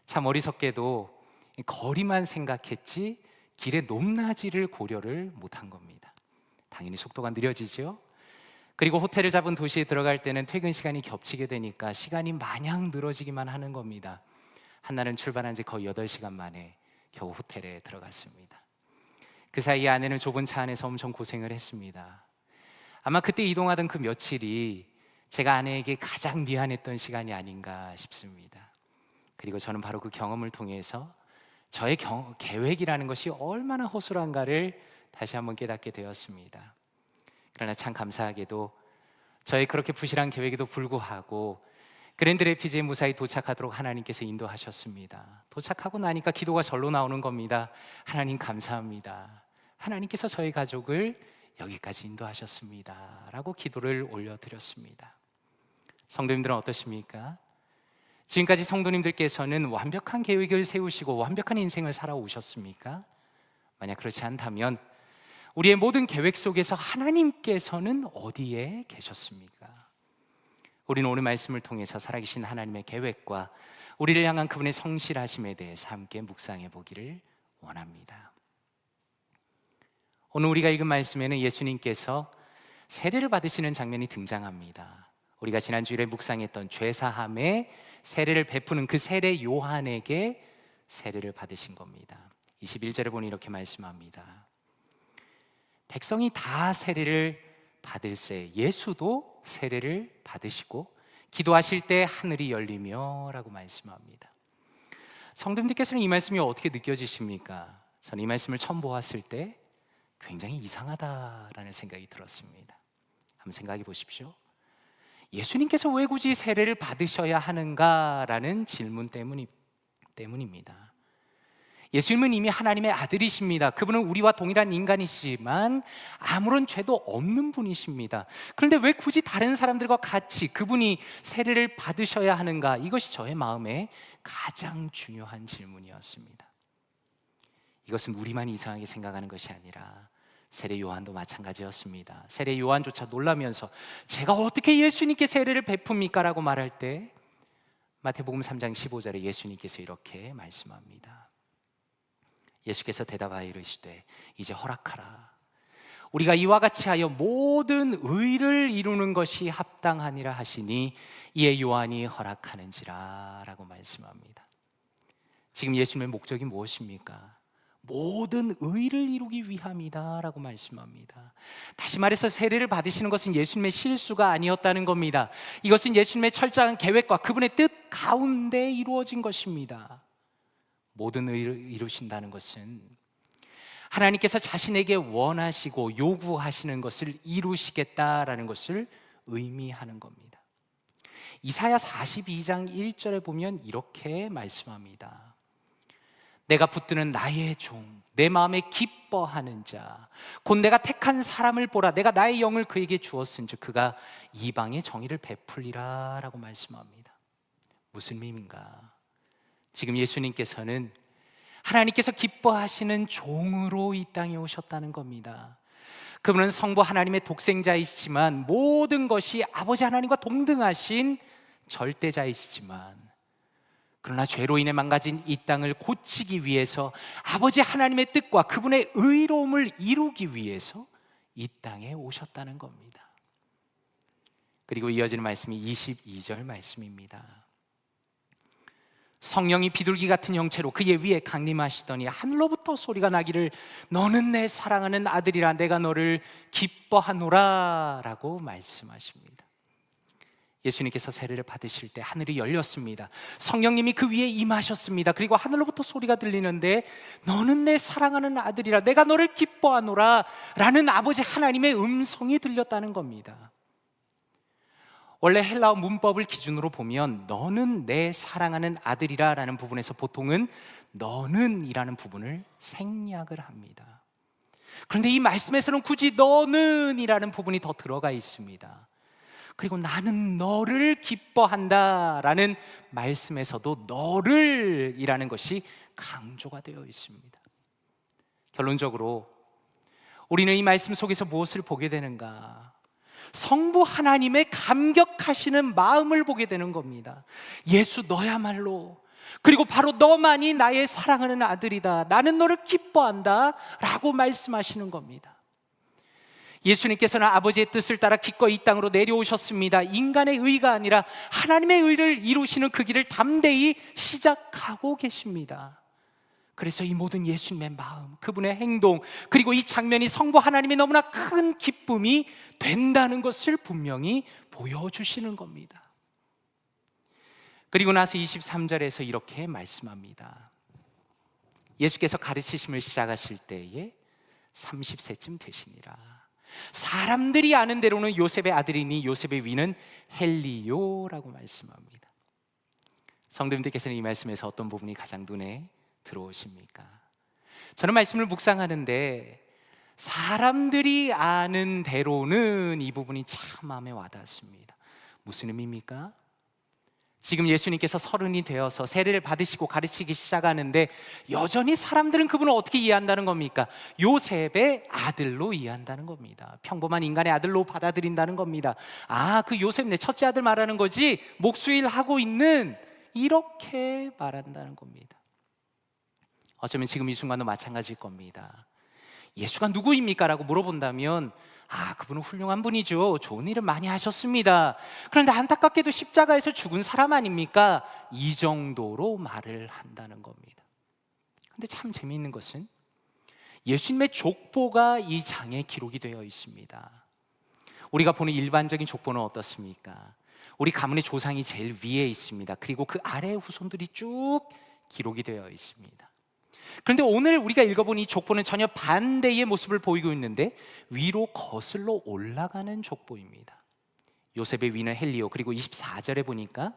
참 어리석게도 거리만 생각했지 길의 높낮이를 고려를 못한 겁니다. 당연히 속도가 느려지죠. 그리고 호텔을 잡은 도시에 들어갈 때는 퇴근 시간이 겹치게 되니까 시간이 마냥 늘어지기만 하는 겁니다. 한날은 출발한 지 거의 8시간 만에 겨우 호텔에 들어갔습니다. 그 사이에 아내는 좁은 차 안에서 엄청 고생을 했습니다. 아마 그때 이동하던 그 며칠이 제가 아내에게 가장 미안했던 시간이 아닌가 싶습니다. 그리고 저는 바로 그 경험을 통해서 저의 계획이라는 것이 얼마나 허술한가를 다시 한번 깨닫게 되었습니다. 그러나 참 감사하게도 저의 그렇게 부실한 계획에도 불구하고 그랜드 래피즈에 무사히 도착하도록 하나님께서 인도하셨습니다. 도착하고 나니까 기도가 절로 나오는 겁니다. 하나님 감사합니다. 하나님께서 저희 가족을 여기까지 인도하셨습니다 라고 기도를 올려드렸습니다. 성도님들은 어떠십니까? 지금까지 성도님들께서는 완벽한 계획을 세우시고 완벽한 인생을 살아오셨습니까? 만약 그렇지 않다면 우리의 모든 계획 속에서 하나님께서는 어디에 계셨습니까? 우리는 오늘 말씀을 통해서 살아계신 하나님의 계획과 우리를 향한 그분의 성실하심에 대해서 함께 묵상해 보기를 원합니다. 오늘 우리가 읽은 말씀에는 예수님께서 세례를 받으시는 장면이 등장합니다. 우리가 지난 주일에 묵상했던 죄사함에 세례를 베푸는 그 세례 요한에게 세례를 받으신 겁니다. 21절에 보니 이렇게 말씀합니다. 백성이 다 세례를 받을세 예수도 세례를 받으시고 기도하실 때 하늘이 열리며 라고 말씀합니다. 성도님들께서는 이 말씀이 어떻게 느껴지십니까? 저는 이 말씀을 처음 보았을 때 굉장히 이상하다라는 생각이 들었습니다. 한번 생각해 보십시오. 예수님께서 왜 굳이 세례를 받으셔야 하는가라는 질문 때문입니다. 예수님은 이미 하나님의 아들이십니다. 그분은 우리와 동일한 인간이시지만 아무런 죄도 없는 분이십니다. 그런데 왜 굳이 다른 사람들과 같이 그분이 세례를 받으셔야 하는가? 이것이 저의 마음에 가장 중요한 질문이었습니다. 이것은 우리만 이상하게 생각하는 것이 아니라 세례 요한도 마찬가지였습니다. 세례 요한조차 놀라면서 제가 어떻게 예수님께 세례를 베풉니까? 라고 말할 때 마태복음 3장 15절에 예수님께서 이렇게 말씀합니다. 예수께서 대답하여 이르시되 이제 허락하라. 우리가 이와 같이 하여 모든 의를 이루는 것이 합당하니라 하시니 이에 요한이 허락하는지라 라고 말씀합니다. 지금 예수님의 목적이 무엇입니까? 모든 의를 이루기 위함이다 라고 말씀합니다. 다시 말해서 세례를 받으시는 것은 예수님의 실수가 아니었다는 겁니다. 이것은 예수님의 철저한 계획과 그분의 뜻 가운데 이루어진 것입니다. 모든 의를 이루신다는 것은 하나님께서 자신에게 원하시고 요구하시는 것을 이루시겠다라는 것을 의미하는 겁니다. 이사야 42장 1절에 보면 이렇게 말씀합니다. 내가 붙드는 나의 종, 내 마음에 기뻐하는 자, 곧 내가 택한 사람을 보라. 내가 나의 영을 그에게 주었은즉 그가 이방의 정의를 베풀리라 라고 말씀합니다. 무슨 의미인가? 지금 예수님께서는 하나님께서 기뻐하시는 종으로 이 땅에 오셨다는 겁니다. 그분은 성부 하나님의 독생자이시지만 모든 것이 아버지 하나님과 동등하신 절대자이시지만 그러나 죄로 인해 망가진 이 땅을 고치기 위해서 아버지 하나님의 뜻과 그분의 의로움을 이루기 위해서 이 땅에 오셨다는 겁니다. 그리고 이어지는 말씀이 22절 말씀입니다. 성령이 비둘기 같은 형체로 그의 위에 강림하시더니 하늘로부터 소리가 나기를 너는 내 사랑하는 아들이라 내가 너를 기뻐하노라 라고 말씀하십니다. 예수님께서 세례를 받으실 때 하늘이 열렸습니다. 성령님이 그 위에 임하셨습니다. 그리고 하늘로부터 소리가 들리는데 너는 내 사랑하는 아들이라 내가 너를 기뻐하노라 라는 아버지 하나님의 음성이 들렸다는 겁니다. 원래 헬라어 문법을 기준으로 보면 너는 내 사랑하는 아들이라 라는 부분에서 보통은 너는 이라는 부분을 생략을 합니다. 그런데 이 말씀에서는 굳이 너는 이라는 부분이 더 들어가 있습니다. 그리고 나는 너를 기뻐한다 라는 말씀에서도 너를 이라는 것이 강조가 되어 있습니다. 결론적으로 우리는 이 말씀 속에서 무엇을 보게 되는가? 성부 하나님의 감격하시는 마음을 보게 되는 겁니다. 예수 너야말로, 그리고 바로 너만이 나의 사랑하는 아들이다, 나는 너를 기뻐한다 라고 말씀하시는 겁니다. 예수님께서는 아버지의 뜻을 따라 기꺼이 이 땅으로 내려오셨습니다. 인간의 의가 아니라 하나님의 의를 이루시는 그 길을 담대히 시작하고 계십니다. 그래서 이 모든 예수님의 마음, 그분의 행동, 그리고 이 장면이 성부 하나님의 너무나 큰 기쁨이 된다는 것을 분명히 보여주시는 겁니다. 그리고 나서 23절에서 이렇게 말씀합니다. 예수께서 가르치심을 시작하실 때에 30세쯤 되시니라. 사람들이 아는 대로는 요셉의 아들이니 요셉의 위는 헬리요라고 말씀합니다. 성도님들께서는 이 말씀에서 어떤 부분이 가장 눈에 들어오십니까? 저는 말씀을 묵상하는데 사람들이 아는 대로는 이 부분이 참 마음에 와닿습니다. 무슨 의미입니까? 지금 예수님께서 30이 되어서 세례를 받으시고 가르치기 시작하는데 여전히 사람들은 그분을 어떻게 이해한다는 겁니까? 요셉의 아들로 이해한다는 겁니다. 평범한 인간의 아들로 받아들인다는 겁니다. 아, 그 요셉 내 첫째 아들 말하는 거지, 목수일 하고 있는, 이렇게 말한다는 겁니다. 어쩌면 지금 이 순간도 마찬가지일 겁니다. 예수가 누구입니까? 라고 물어본다면 아, 그분은 훌륭한 분이죠. 좋은 일을 많이 하셨습니다. 그런데 안타깝게도 십자가에서 죽은 사람 아닙니까? 이 정도로 말을 한다는 겁니다. 근데 참 재미있는 것은 예수님의 족보가 이 장에 기록이 되어 있습니다. 우리가 보는 일반적인 족보는 어떻습니까? 우리 가문의 조상이 제일 위에 있습니다. 그리고 그 아래의 후손들이 쭉 기록이 되어 있습니다. 그런데 오늘 우리가 읽어본 이 족보는 전혀 반대의 모습을 보이고 있는데 위로 거슬러 올라가는 족보입니다. 요셉의 위는 헬리요, 그리고 24절에 보니까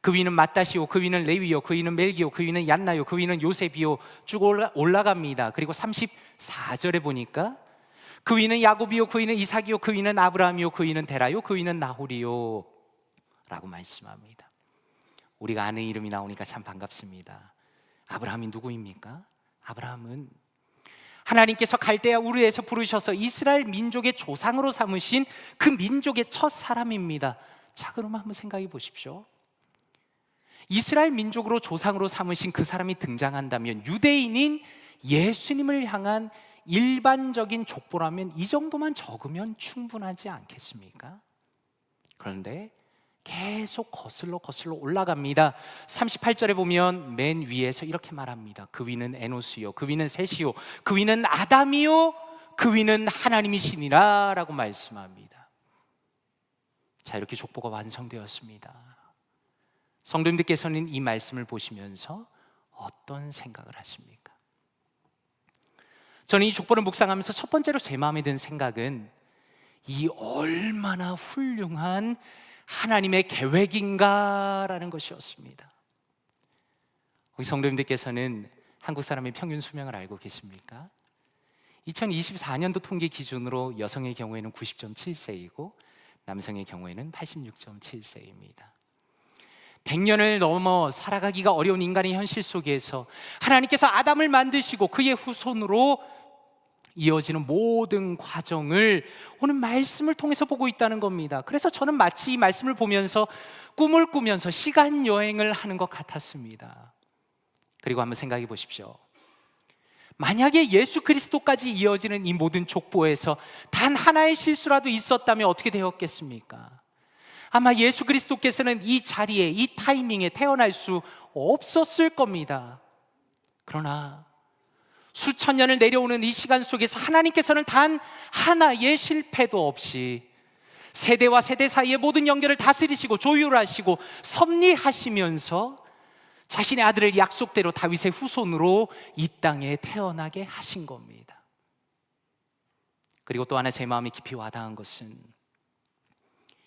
그 위는 맏다시요, 그 위는 레위요, 그 위는 멜기요, 그 위는 얀나요, 그 위는 요셉이요, 쭉 올라갑니다. 그리고 34절에 보니까 그 위는 야곱이요, 그 위는 이삭이요, 그 위는 아브라함이요, 그 위는 데라요, 그 위는 나홀이요 라고 말씀합니다. 우리가 아는 이름이 나오니까 참 반갑습니다. 아브라함이 누구입니까? 아브라함은 하나님께서 갈대아 우르에서 부르셔서 이스라엘 민족의 조상으로 삼으신 그 민족의 첫 사람입니다. 자, 그럼 한번 생각해 보십시오. 이스라엘 민족으로 조상으로 삼으신 그 사람이 등장한다면 유대인인 예수님을 향한 일반적인 족보라면 이 정도만 적으면 충분하지 않겠습니까? 그런데 계속 거슬러 올라갑니다. 38절에 보면 맨 위에서 이렇게 말합니다. 그 위는 에노스요, 그 위는 셋이요, 그 위는 아담이요, 그 위는 하나님이시니라 라고 말씀합니다. 자, 이렇게 족보가 완성되었습니다. 성도님들께서는 이 말씀을 보시면서 어떤 생각을 하십니까? 저는 이 족보를 묵상하면서 첫 번째로 제 마음에 든 생각은 이 얼마나 훌륭한 하나님의 계획인가라는 것이었습니다. 우리 성도님들께서는 한국 사람의 평균 수명을 알고 계십니까? 2024년도 통계 기준으로 여성의 경우에는 90.7세이고 남성의 경우에는 86.7세입니다. 100년을 넘어 살아가기가 어려운 인간의 현실 속에서 하나님께서 아담을 만드시고 그의 후손으로 이어지는 모든 과정을 오늘 말씀을 통해서 보고 있다는 겁니다. 그래서 저는 마치 이 말씀을 보면서 꿈을 꾸면서 시간 여행을 하는 것 같았습니다. 그리고 한번 생각해 보십시오. 만약에 예수 그리스도까지 이어지는 이 모든 족보에서 단 하나의 실수라도 있었다면 어떻게 되었겠습니까? 아마 예수 그리스도께서는 이 자리에, 이 타이밍에 태어날 수 없었을 겁니다. 그러나 수천 년을 내려오는 이 시간 속에서 하나님께서는 단 하나의 실패도 없이 세대와 세대 사이의 모든 연결을 다스리시고 조율하시고 섭리하시면서 자신의 아들을 약속대로 다윗의 후손으로 이 땅에 태어나게 하신 겁니다. 그리고 또 하나 제 마음에 깊이 와닿은 것은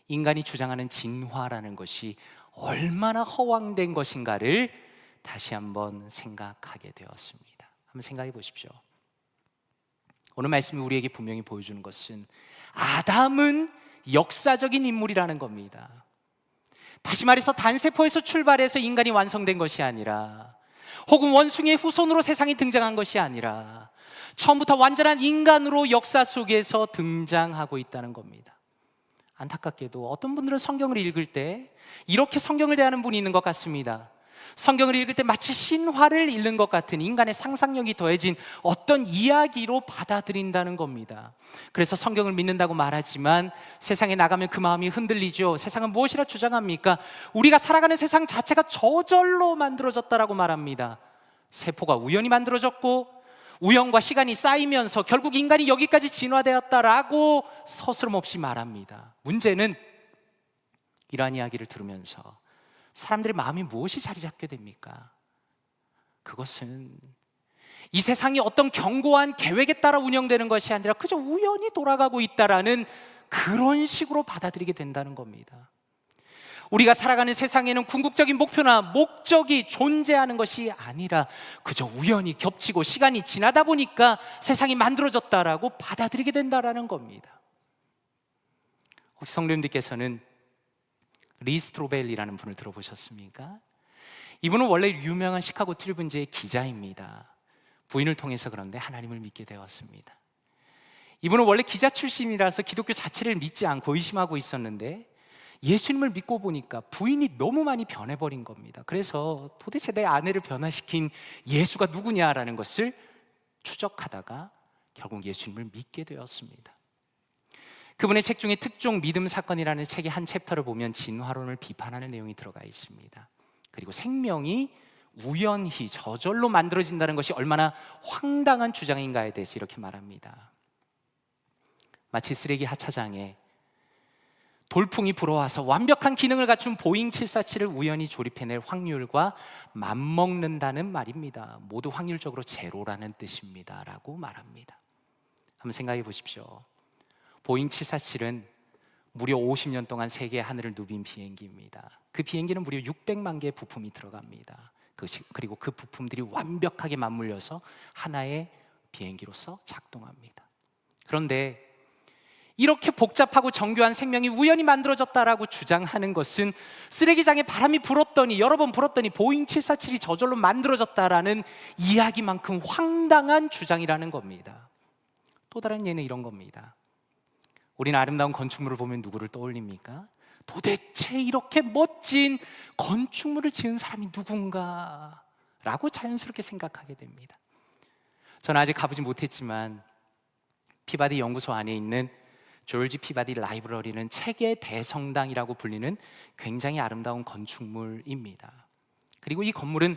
인간이 주장하는 진화라는 것이 얼마나 허황된 것인가를 다시 한번 생각하게 되었습니다. 한번 생각해 보십시오. 오늘 말씀이 우리에게 분명히 보여주는 것은 아담은 역사적인 인물이라는 겁니다. 다시 말해서 단세포에서 출발해서 인간이 완성된 것이 아니라 혹은 원숭이의 후손으로 세상에 등장한 것이 아니라 처음부터 완전한 인간으로 역사 속에서 등장하고 있다는 겁니다. 안타깝게도 어떤 분들은 성경을 읽을 때 이렇게 성경을 대하는 분이 있는 것 같습니다. 성경을 읽을 때 마치 신화를 읽는 것 같은 인간의 상상력이 더해진 어떤 이야기로 받아들인다는 겁니다. 그래서 성경을 믿는다고 말하지만 세상에 나가면 그 마음이 흔들리죠. 세상은 무엇이라 주장합니까? 우리가 살아가는 세상 자체가 저절로 만들어졌다라고 말합니다. 세포가 우연히 만들어졌고 우연과 시간이 쌓이면서 결국 인간이 여기까지 진화되었다라고 서스럼없이 말합니다. 문제는 이러한 이야기를 들으면서 사람들의 마음이 무엇이 자리 잡게 됩니까? 그것은 이 세상이 어떤 견고한 계획에 따라 운영되는 것이 아니라 그저 우연히 돌아가고 있다라는 그런 식으로 받아들이게 된다는 겁니다. 우리가 살아가는 세상에는 궁극적인 목표나 목적이 존재하는 것이 아니라 그저 우연히 겹치고 시간이 지나다 보니까 세상이 만들어졌다라고 받아들이게 된다라는 겁니다. 혹시 성도님들께서는 리 스트로벨이라는 분을 들어보셨습니까? 이분은 원래 유명한 시카고 트리뷴지의 기자입니다. 부인을 통해서 그런데 하나님을 믿게 되었습니다. 이분은 원래 기자 출신이라서 기독교 자체를 믿지 않고 의심하고 있었는데 예수님을 믿고 보니까 부인이 너무 많이 변해버린 겁니다. 그래서 도대체 내 아내를 변화시킨 예수가 누구냐라는 것을 추적하다가 결국 예수님을 믿게 되었습니다. 그분의 책 중에 특종 믿음 사건이라는 책의 한 챕터를 보면 진화론을 비판하는 내용이 들어가 있습니다. 그리고 생명이 우연히 저절로 만들어진다는 것이 얼마나 황당한 주장인가에 대해서 이렇게 말합니다. 마치 쓰레기 하차장에 돌풍이 불어와서 완벽한 기능을 갖춘 보잉 747을 우연히 조립해낼 확률과 맞먹는다는 말입니다. 모두 확률적으로 제로라는 뜻입니다 라고 말합니다. 한번 생각해 보십시오. 보잉 747은 무려 50년 동안 세계 하늘을 누빈 비행기입니다. 그 비행기는 무려 600만 개의 부품이 들어갑니다. 그리고 그 부품들이 완벽하게 맞물려서 하나의 비행기로서 작동합니다. 그런데 이렇게 복잡하고 정교한 생명이 우연히 만들어졌다라고 주장하는 것은 쓰레기장에 바람이 불었더니 여러 번 불었더니 보잉 747이 저절로 만들어졌다라는 이야기만큼 황당한 주장이라는 겁니다. 또 다른 예는 이런 겁니다. 우리는 아름다운 건축물을 보면 누구를 떠올립니까? 도대체 이렇게 멋진 건축물을 지은 사람이 누군가? 라고 자연스럽게 생각하게 됩니다. 저는 아직 가보지 못했지만 피바디 연구소 안에 있는 조지 피바디 라이브러리는 책의 대성당이라고 불리는 굉장히 아름다운 건축물입니다. 그리고 이 건물은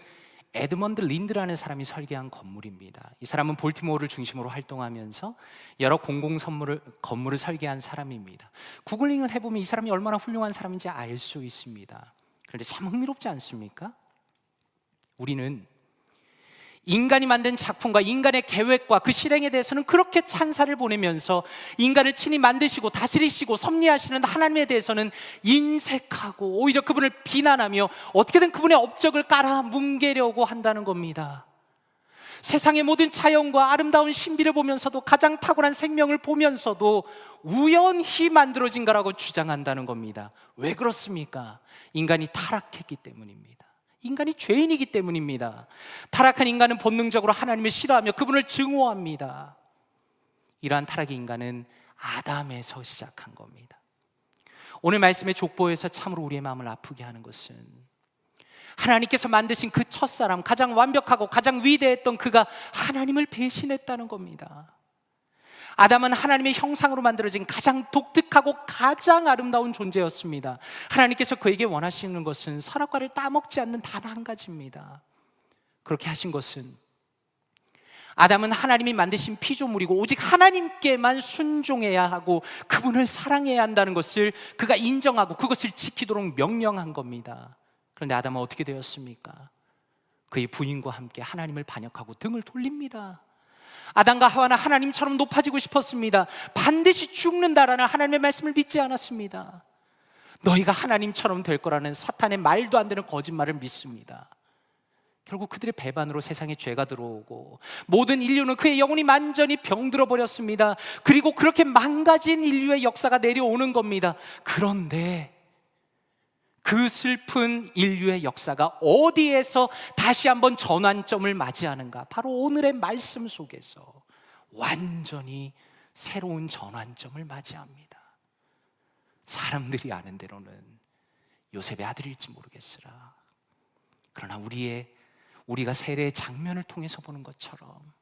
에드먼드 린드라는 사람이 설계한 건물입니다. 이 사람은 볼티모어를 중심으로 활동하면서 여러 건물을 설계한 사람입니다. 구글링을 해보면 이 사람이 얼마나 훌륭한 사람인지 알 수 있습니다. 그런데 참 흥미롭지 않습니까? 우리는 인간이 만든 작품과 인간의 계획과 그 실행에 대해서는 그렇게 찬사를 보내면서 인간을 친히 만드시고 다스리시고 섭리하시는 하나님에 대해서는 인색하고 오히려 그분을 비난하며 어떻게든 그분의 업적을 깔아 뭉개려고 한다는 겁니다. 세상의 모든 자연과 아름다운 신비를 보면서도 가장 탁월한 생명을 보면서도 우연히 만들어진 거라고 주장한다는 겁니다. 왜 그렇습니까? 인간이 타락했기 때문입니다. 인간이 죄인이기 때문입니다. 타락한 인간은 본능적으로 하나님을 싫어하며 그분을 증오합니다. 이러한 타락의 인간은 아담에서 시작한 겁니다. 오늘 말씀의 족보에서 참으로 우리의 마음을 아프게 하는 것은 하나님께서 만드신 그 첫사람, 가장 완벽하고 가장 위대했던 그가 하나님을 배신했다는 겁니다. 아담은 하나님의 형상으로 만들어진 가장 독특하고 가장 아름다운 존재였습니다. 하나님께서 그에게 원하시는 것은 선악과를 따먹지 않는 단 한 가지입니다. 그렇게 하신 것은 아담은 하나님이 만드신 피조물이고 오직 하나님께만 순종해야 하고 그분을 사랑해야 한다는 것을 그가 인정하고 그것을 지키도록 명령한 겁니다. 그런데 아담은 어떻게 되었습니까? 그의 부인과 함께 하나님을 반역하고 등을 돌립니다. 아담과 하와는 하나님처럼 높아지고 싶었습니다. 반드시 죽는다라는 하나님의 말씀을 믿지 않았습니다. 너희가 하나님처럼 될 거라는 사탄의 말도 안 되는 거짓말을 믿습니다. 결국 그들의 배반으로 세상에 죄가 들어오고 모든 인류는 그의 영혼이 완전히 병들어 버렸습니다. 그리고 그렇게 망가진 인류의 역사가 내려오는 겁니다. 그런데 그 슬픈 인류의 역사가 어디에서 다시 한번 전환점을 맞이하는가? 바로 오늘의 말씀 속에서 완전히 새로운 전환점을 맞이합니다. 사람들이 아는 대로는 요셉의 아들일지 모르겠으나, 그러나 우리가 세례의 장면을 통해서 보는 것처럼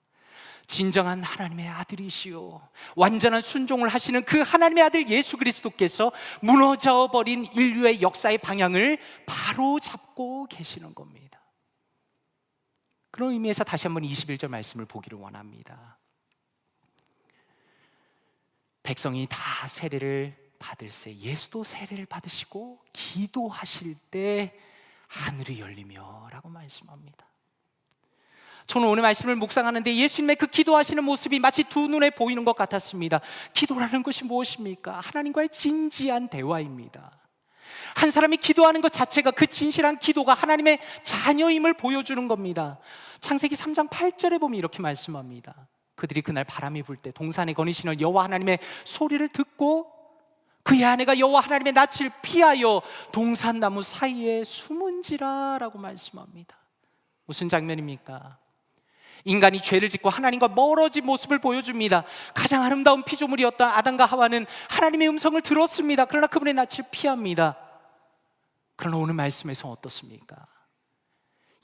진정한 하나님의 아들이시요 완전한 순종을 하시는 그 하나님의 아들 예수 그리스도께서 무너져 버린 인류의 역사의 방향을 바로 잡고 계시는 겁니다. 그런 의미에서 다시 한번 21절 말씀을 보기를 원합니다. 백성이 다 세례를 받을세 예수도 세례를 받으시고 기도하실 때 하늘이 열리며 라고 말씀합니다. 저는 오늘 말씀을 묵상하는데 예수님의 그 기도하시는 모습이 마치 두 눈에 보이는 것 같았습니다. 기도라는 것이 무엇입니까? 하나님과의 진지한 대화입니다. 한 사람이 기도하는 것 자체가 그 진실한 기도가 하나님의 자녀임을 보여주는 겁니다. 창세기 3장 8절에 보면 이렇게 말씀합니다. 그들이 그날 바람이 불 때 동산에 거니시는 여호와 하나님의 소리를 듣고 그의 아내가 여호와 하나님의 낯을 피하여 동산나무 사이에 숨은지라 라고 말씀합니다. 무슨 장면입니까? 인간이 죄를 짓고 하나님과 멀어진 모습을 보여줍니다. 가장 아름다운 피조물이었던 아담과 하와는 하나님의 음성을 들었습니다. 그러나 그분의 낯을 피합니다. 그러나 오늘 말씀에서 어떻습니까?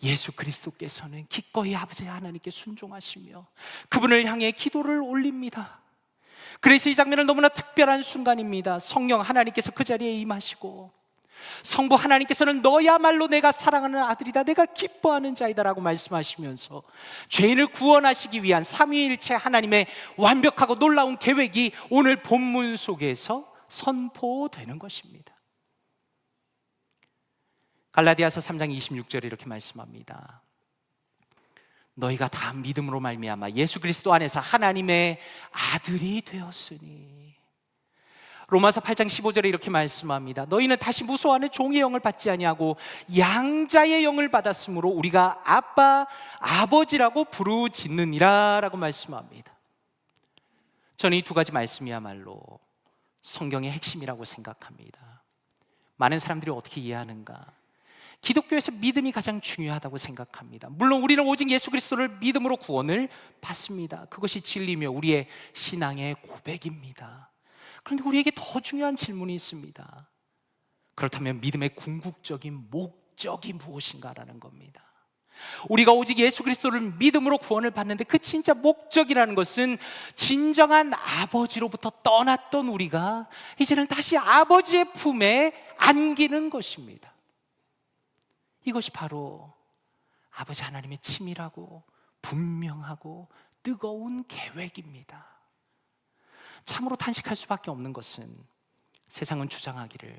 예수 그리스도께서는 기꺼이 아버지 하나님께 순종하시며 그분을 향해 기도를 올립니다. 그래서 이 장면은 너무나 특별한 순간입니다. 성령 하나님께서 그 자리에 임하시고 성부 하나님께서는 너야말로 내가 사랑하는 아들이다, 내가 기뻐하는 자이다 라고 말씀하시면서 죄인을 구원하시기 위한 삼위일체 하나님의 완벽하고 놀라운 계획이 오늘 본문 속에서 선포되는 것입니다. 갈라디아서 3장 26절에 이렇게 말씀합니다. 너희가 다 믿음으로 말미암아 예수 그리스도 안에서 하나님의 아들이 되었으니. 로마서 8장 15절에 이렇게 말씀합니다. 너희는 다시 무소하는 종의 영을 받지 아니하고 양자의 영을 받았으므로 우리가 아빠, 아버지라고 부르짖느니라 라고 말씀합니다. 저는 이 두 가지 말씀이야말로 성경의 핵심이라고 생각합니다. 많은 사람들이 어떻게 이해하는가? 기독교에서 믿음이 가장 중요하다고 생각합니다. 물론 우리는 오직 예수 그리스도를 믿음으로 구원을 받습니다. 그것이 진리며 우리의 신앙의 고백입니다. 그런데 우리에게 더 중요한 질문이 있습니다. 그렇다면 믿음의 궁극적인 목적이 무엇인가라는 겁니다. 우리가 오직 예수 그리스도를 믿음으로 구원을 받는데 그 진짜 목적이라는 것은 진정한 아버지로부터 떠났던 우리가 이제는 다시 아버지의 품에 안기는 것입니다. 이것이 바로 아버지 하나님의 치밀하고 분명하고 뜨거운 계획입니다. 참으로 탄식할 수밖에 없는 것은 세상은 주장하기를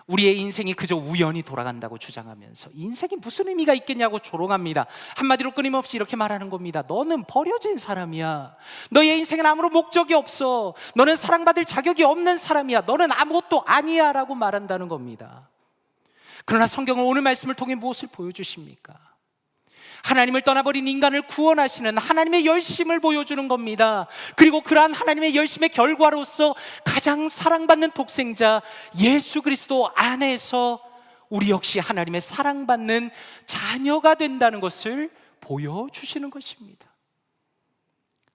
우리의 인생이 그저 우연히 돌아간다고 주장하면서 인생이 무슨 의미가 있겠냐고 조롱합니다. 한마디로 끊임없이 이렇게 말하는 겁니다. 너는 버려진 사람이야. 너의 인생은 아무런 목적이 없어. 너는 사랑받을 자격이 없는 사람이야. 너는 아무것도 아니야 라고 말한다는 겁니다. 그러나 성경은 오늘 말씀을 통해 무엇을 보여주십니까? 하나님을 떠나버린 인간을 구원하시는 하나님의 열심을 보여주는 겁니다. 그리고 그러한 하나님의 열심의 결과로서 가장 사랑받는 독생자 예수 그리스도 안에서 우리 역시 하나님의 사랑받는 자녀가 된다는 것을 보여주시는 것입니다.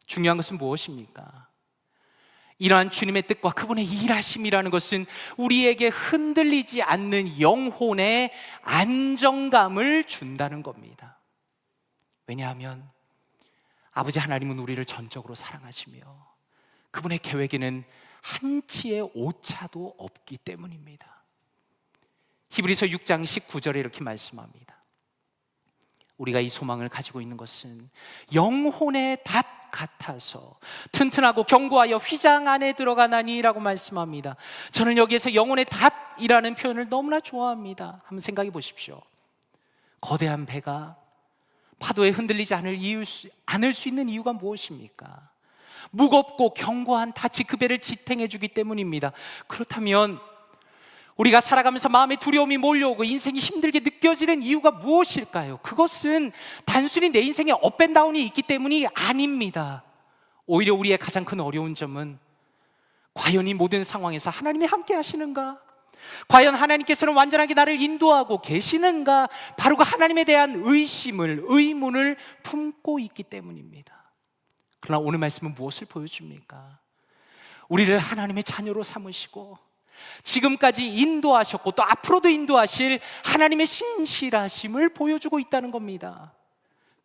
중요한 것은 무엇입니까? 이러한 주님의 뜻과 그분의 일하심이라는 것은 우리에게 흔들리지 않는 영혼의 안정감을 준다는 겁니다. 왜냐하면 아버지 하나님은 우리를 전적으로 사랑하시며 그분의 계획에는 한치의 오차도 없기 때문입니다. 히브리서 6장 19절에 이렇게 말씀합니다. 우리가 이 소망을 가지고 있는 것은 영혼의 닷 같아서 튼튼하고 견고하여 휘장 안에 들어가나니 라고 말씀합니다. 저는 여기에서 영혼의 닷이라는 표현을 너무나 좋아합니다. 한번 생각해 보십시오. 거대한 배가 파도에 흔들리지 않을 수 있는 이유가 무엇입니까? 무겁고 견고한 닻이 그 배를 지탱해 주기 때문입니다. 그렇다면 우리가 살아가면서 마음에 두려움이 몰려오고 인생이 힘들게 느껴지는 이유가 무엇일까요? 그것은 단순히 내 인생에 업앤다운이 있기 때문이 아닙니다. 오히려 우리의 가장 큰 어려운 점은 과연 이 모든 상황에서 하나님이 함께 하시는가? 과연 하나님께서는 완전하게 나를 인도하고 계시는가? 바로 그 하나님에 대한 의문을 품고 있기 때문입니다. 그러나 오늘 말씀은 무엇을 보여줍니까? 우리를 하나님의 자녀로 삼으시고 지금까지 인도하셨고 또 앞으로도 인도하실 하나님의 신실하심을 보여주고 있다는 겁니다.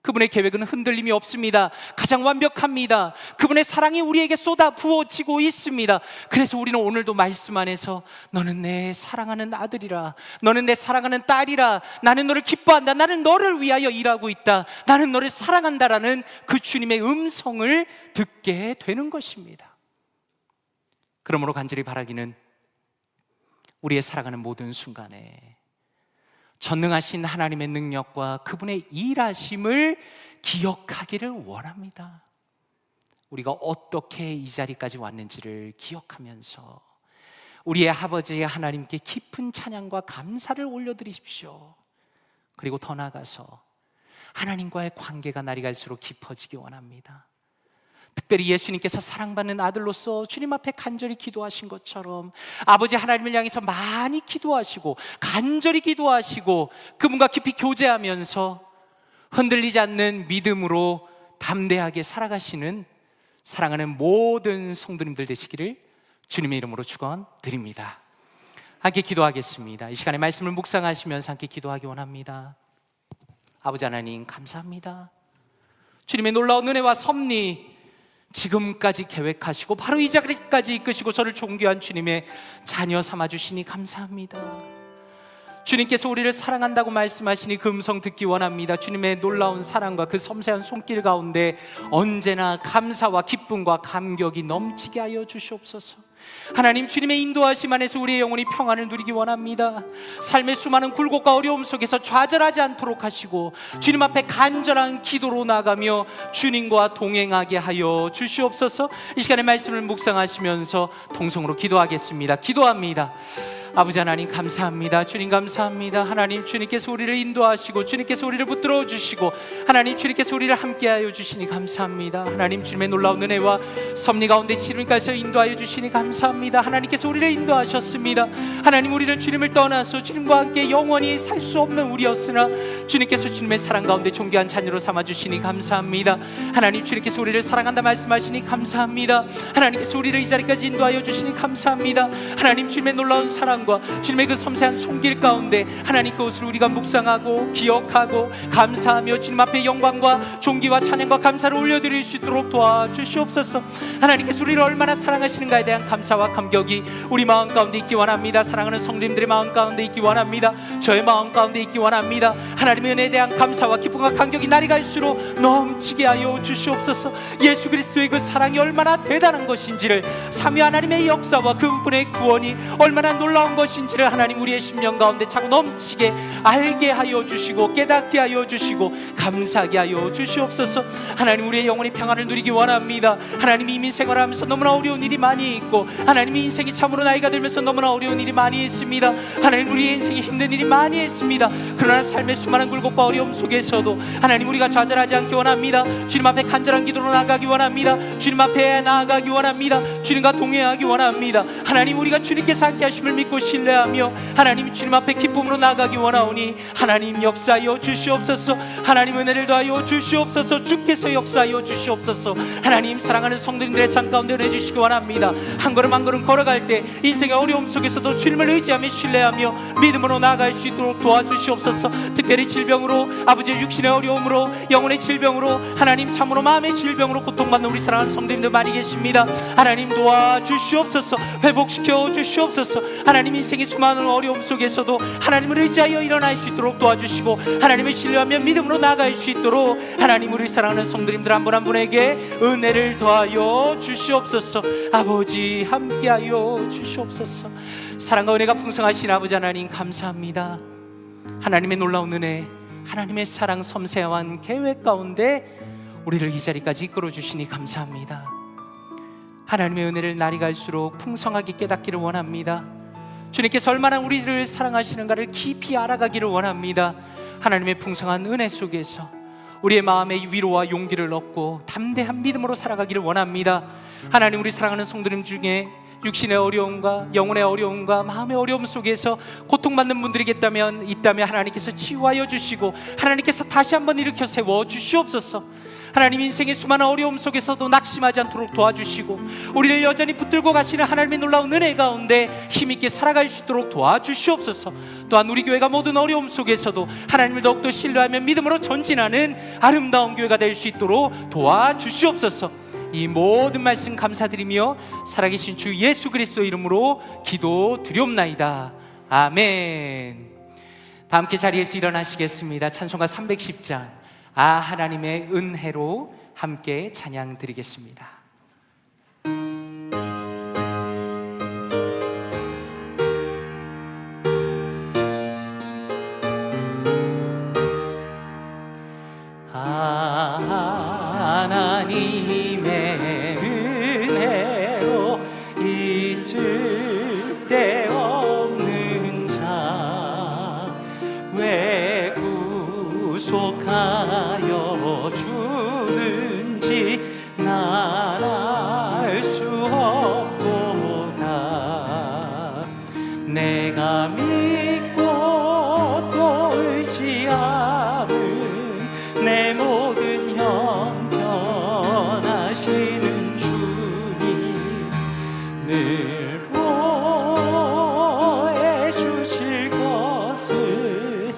그분의 계획은 흔들림이 없습니다. 가장 완벽합니다. 그분의 사랑이 우리에게 쏟아 부어지고 있습니다. 그래서 우리는 오늘도 말씀 안에서 너는 내 사랑하는 아들이라, 너는 내 사랑하는 딸이라, 나는 너를 기뻐한다, 나는 너를 위하여 일하고 있다, 나는 너를 사랑한다라는 그 주님의 음성을 듣게 되는 것입니다. 그러므로 간절히 바라기는 우리의 살아가는 모든 순간에 전능하신 하나님의 능력과 그분의 일하심을 기억하기를 원합니다. 우리가 어떻게 이 자리까지 왔는지를 기억하면서 우리의 아버지 하나님께 깊은 찬양과 감사를 올려드리십시오. 그리고 더 나아가서 하나님과의 관계가 날이 갈수록 깊어지기 원합니다. 특별히 예수님께서 사랑받는 아들로서 주님 앞에 간절히 기도하신 것처럼 아버지 하나님을 향해서 많이 기도하시고 간절히 기도하시고 그분과 깊이 교제하면서 흔들리지 않는 믿음으로 담대하게 살아가시는 사랑하는 모든 성도님들 되시기를 주님의 이름으로 축원드립니다. 함께 기도하겠습니다. 이 시간에 말씀을 묵상하시면서 함께 기도하기 원합니다. 아버지 하나님 감사합니다. 주님의 놀라운 은혜와 섭리 지금까지 계획하시고 바로 이 자리까지 이끄시고 저를 존귀한 주님의 자녀 삼아주시니 감사합니다. 주님께서 우리를 사랑한다고 말씀하시니 그 음성 듣기 원합니다. 주님의 놀라운 사랑과 그 섬세한 손길 가운데 언제나 감사와 기쁨과 감격이 넘치게 하여 주시옵소서. 하나님, 주님의 인도하심 안에서 우리의 영혼이 평안을 누리기 원합니다. 삶의 수많은 굴곡과 어려움 속에서 좌절하지 않도록 하시고 주님 앞에 간절한 기도로 나가며 주님과 동행하게 하여 주시옵소서. 이 시간에 말씀을 묵상하시면서 통성으로 기도하겠습니다. 기도합니다. 아버지 하나님 감사합니다. 주님 감사합니다. 하나님, 주님께서 우리를 인도하시고 주님께서 우리를 붙들어 주시고 하나님, 주님께서 우리를 함께하여 주시니 감사합니다. 하나님, 주님의 놀라운 은혜와 섭리 가운데 지금까지 인도하여 주시니 감사합니다. 하나님께서 우리를 인도하셨습니다. 하나님, 우리는 주님을 떠나서 주님과 함께 영원히 살 수 없는 우리였으나 주님께서 주님의 사랑 가운데 존귀한 자녀로 삼아주시니 감사합니다. 하나님, 주님께서 우리를 사랑한다 말씀하시니 감사합니다. 하나님께서 우리를 이 자리까지 인도하여 주시니 감사합니다. 하나님, 주님의 놀라운 사랑 주님의 그 섬세한 손길 가운데 하나님 그것을 우리가 묵상하고 기억하고 감사하며 주님 앞에 영광과 존귀와 찬양과 감사를 올려드릴 수 있도록 도와주시옵소서. 하나님께서 우리를 얼마나 사랑하시는가에 대한 감사와 감격이 우리 마음 가운데 있기 원합니다. 사랑하는 성도님들의 마음 가운데 있기 원합니다. 저의 마음 가운데 있기 원합니다. 하나님의 은혜에 대한 감사와 기쁨과 감격이 날이 갈수록 넘치게 하여 주시옵소서. 예수 그리스도의 그 사랑이 얼마나 대단한 것인지를, 삼위 하나님의 역사와 그분의 구원이 얼마나 놀라운 것인지를 하나님 우리의 심령 가운데 차고 넘치게 알게 하여 주시고 깨닫게 하여 주시고 감사하게 하여 주시옵소서. 하나님, 우리의 영혼이 평안을 누리기 원합니다. 하나님, 이민 생활하면서 너무나 어려운 일이 많이 있고 하나님, 인생이 참으로 나이가 들면서 너무나 어려운 일이 많이 있습니다. 하나님, 우리의 인생이 힘든 일이 많이 있습니다. 그러나 삶의 수많은 굴곡과 어려움 속에서도 하나님, 우리가 좌절하지 않기 원합니다. 주님 앞에 간절한 기도로 나아가기 원합니다. 주님 앞에 나아가기 원합니다. 주님과 동행하기 원합니다. 하나님, 우리가 주님께서 함께 하심을 믿고 신뢰하며 하나님 주님 앞에 기쁨으로 나가기 원하오니 하나님 역사하여 주시옵소서. 하나님 은혜를 더하여 주시옵소서. 주께서 역사하여 주시옵소서. 하나님, 사랑하는 성도님들의 삶 가운데 은혜 주시기 원합니다. 한 걸음 한 걸음 걸어갈 때 인생의 어려움 속에서도 주님을 의지하며 신뢰하며 믿음으로 나아갈 수 있도록 도와주시옵소서. 특별히 질병으로, 아버지의 육신의 어려움으로, 영혼의 질병으로, 하나님 참으로 마음의 질병으로 고통받는 우리 사랑하는 성도님들 많이 계십니다. 하나님 도와주시옵소서. 회복시켜 주시옵소서. 하나님, 인생의 수많은 어려움 속에서도 하나님을 의지하여 일어날 수 있도록 도와주시고 하나님을 신뢰하며 믿음으로 나아갈 수 있도록 하나님, 우리 사랑하는 성도님들 한 분 한 분에게 은혜를 더하여 주시옵소서. 아버지 함께하여 주시옵소서. 사랑과 은혜가 풍성하신 아버지 하나님 감사합니다. 하나님의 놀라운 은혜, 하나님의 사랑 섬세한 계획 가운데 우리를 이 자리까지 이끌어 주시니 감사합니다. 하나님의 은혜를 날이 갈수록 풍성하게 깨닫기를 원합니다. 주님께서 얼마나 우리를 사랑하시는가를 깊이 알아가기를 원합니다. 하나님의 풍성한 은혜 속에서 우리의 마음에 위로와 용기를 얻고 담대한 믿음으로 살아가기를 원합니다. 하나님, 우리 사랑하는 성도님 중에 육신의 어려움과 영혼의 어려움과 마음의 어려움 속에서 고통받는 분들이 있다면 하나님께서 치유하여 주시고 하나님께서 다시 한번 일으켜 세워 주시옵소서. 하나님, 인생의 수많은 어려움 속에서도 낙심하지 않도록 도와주시고 우리를 여전히 붙들고 가시는 하나님의 놀라운 은혜 가운데 힘있게 살아갈 수 있도록 도와주시옵소서. 또한 우리 교회가 모든 어려움 속에서도 하나님을 더욱더 신뢰하며 믿음으로 전진하는 아름다운 교회가 될 수 있도록 도와주시옵소서. 이 모든 말씀 감사드리며 살아계신 주 예수 그리스도 이름으로 기도드리옵나이다. 아멘. 다 함께 자리에서 일어나시겠습니다. 찬송가 310장 하나님의 은혜로 함께 찬양 드리겠습니다. 하나님의 은혜로 있을 데 없는 자 왜 구속하여 주는지 난 알 수 없도다. 내가 믿고 또 의지함은 내 모든 형편하시는 주님 늘 보호해 주실 것을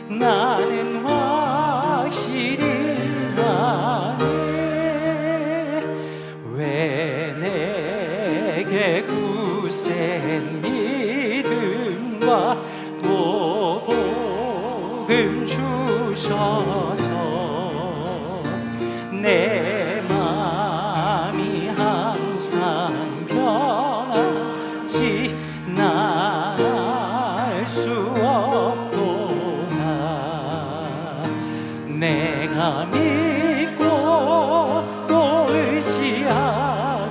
나는 확실히 아네. 왜 내게 굳센 믿음과 또 복음 주셔서 내 마음이 항상 변하지 난 알 수 없도다. 내가 믿고 또 의지하는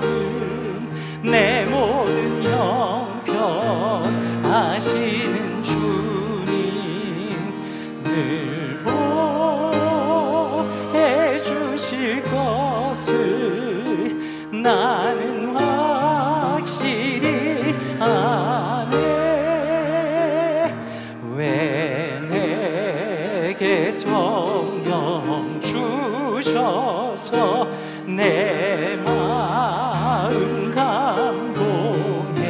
내 모든 형편 아시는 주님 늘 보호해 주실 것을 나는 확실히 아네. 왜 내게 성령 주셔서 내 마음 감동해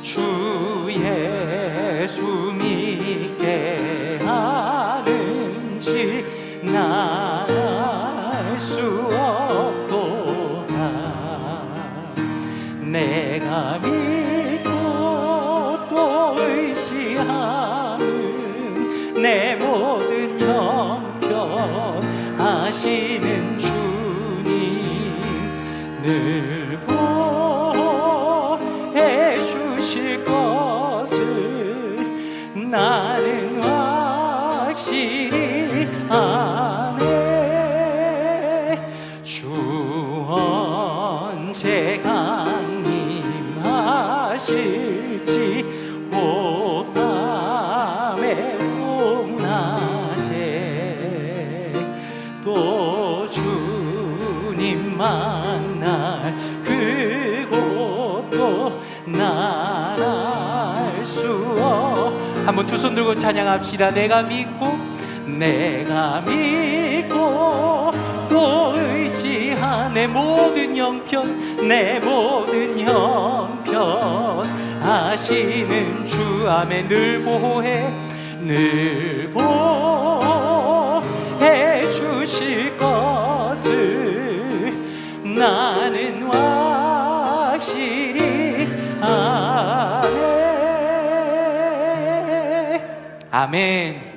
주 예수 믿게 하는지 난 알 수 없도다. 내가 믿고 또 의지하는 내 모든 형편 아시는 주님 늘 보호해 주실 것을 나는 확실히 아네. 주 언제 강림하실지 혹담의 홍낮에 또 주님 만날 그곳도 난 알 수 없. 한번 두 손 들고 찬양합시다. 내가 믿고 또 의지한 내 모든 형편 내 모든 형편 아시는 주 아멘. 늘 보호해 주실 것을 나는 확실히 아네. 아멘.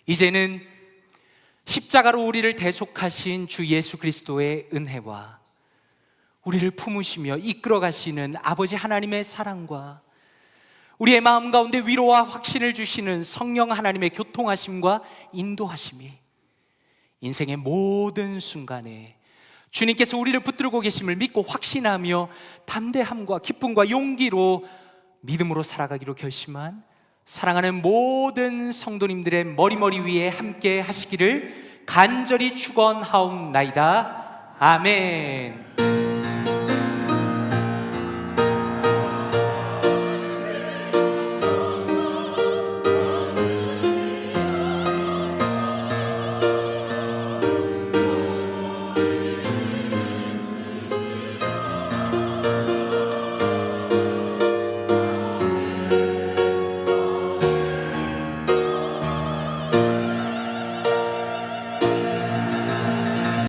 이제는 십자가로 우리를 대속하신 주 예수 그리스도의 은혜와 우리를 품으시며 이끌어 가시는 아버지 하나님의 사랑과 우리의 마음 가운데 위로와 확신을 주시는 성령 하나님의 교통하심과 인도하심이 인생의 모든 순간에 주님께서 우리를 붙들고 계심을 믿고 확신하며 담대함과 기쁨과 용기로 믿음으로 살아가기로 결심한 사랑하는 모든 성도님들의 머리 위에 함께 하시기를 간절히 축원하옵나이다. 아멘.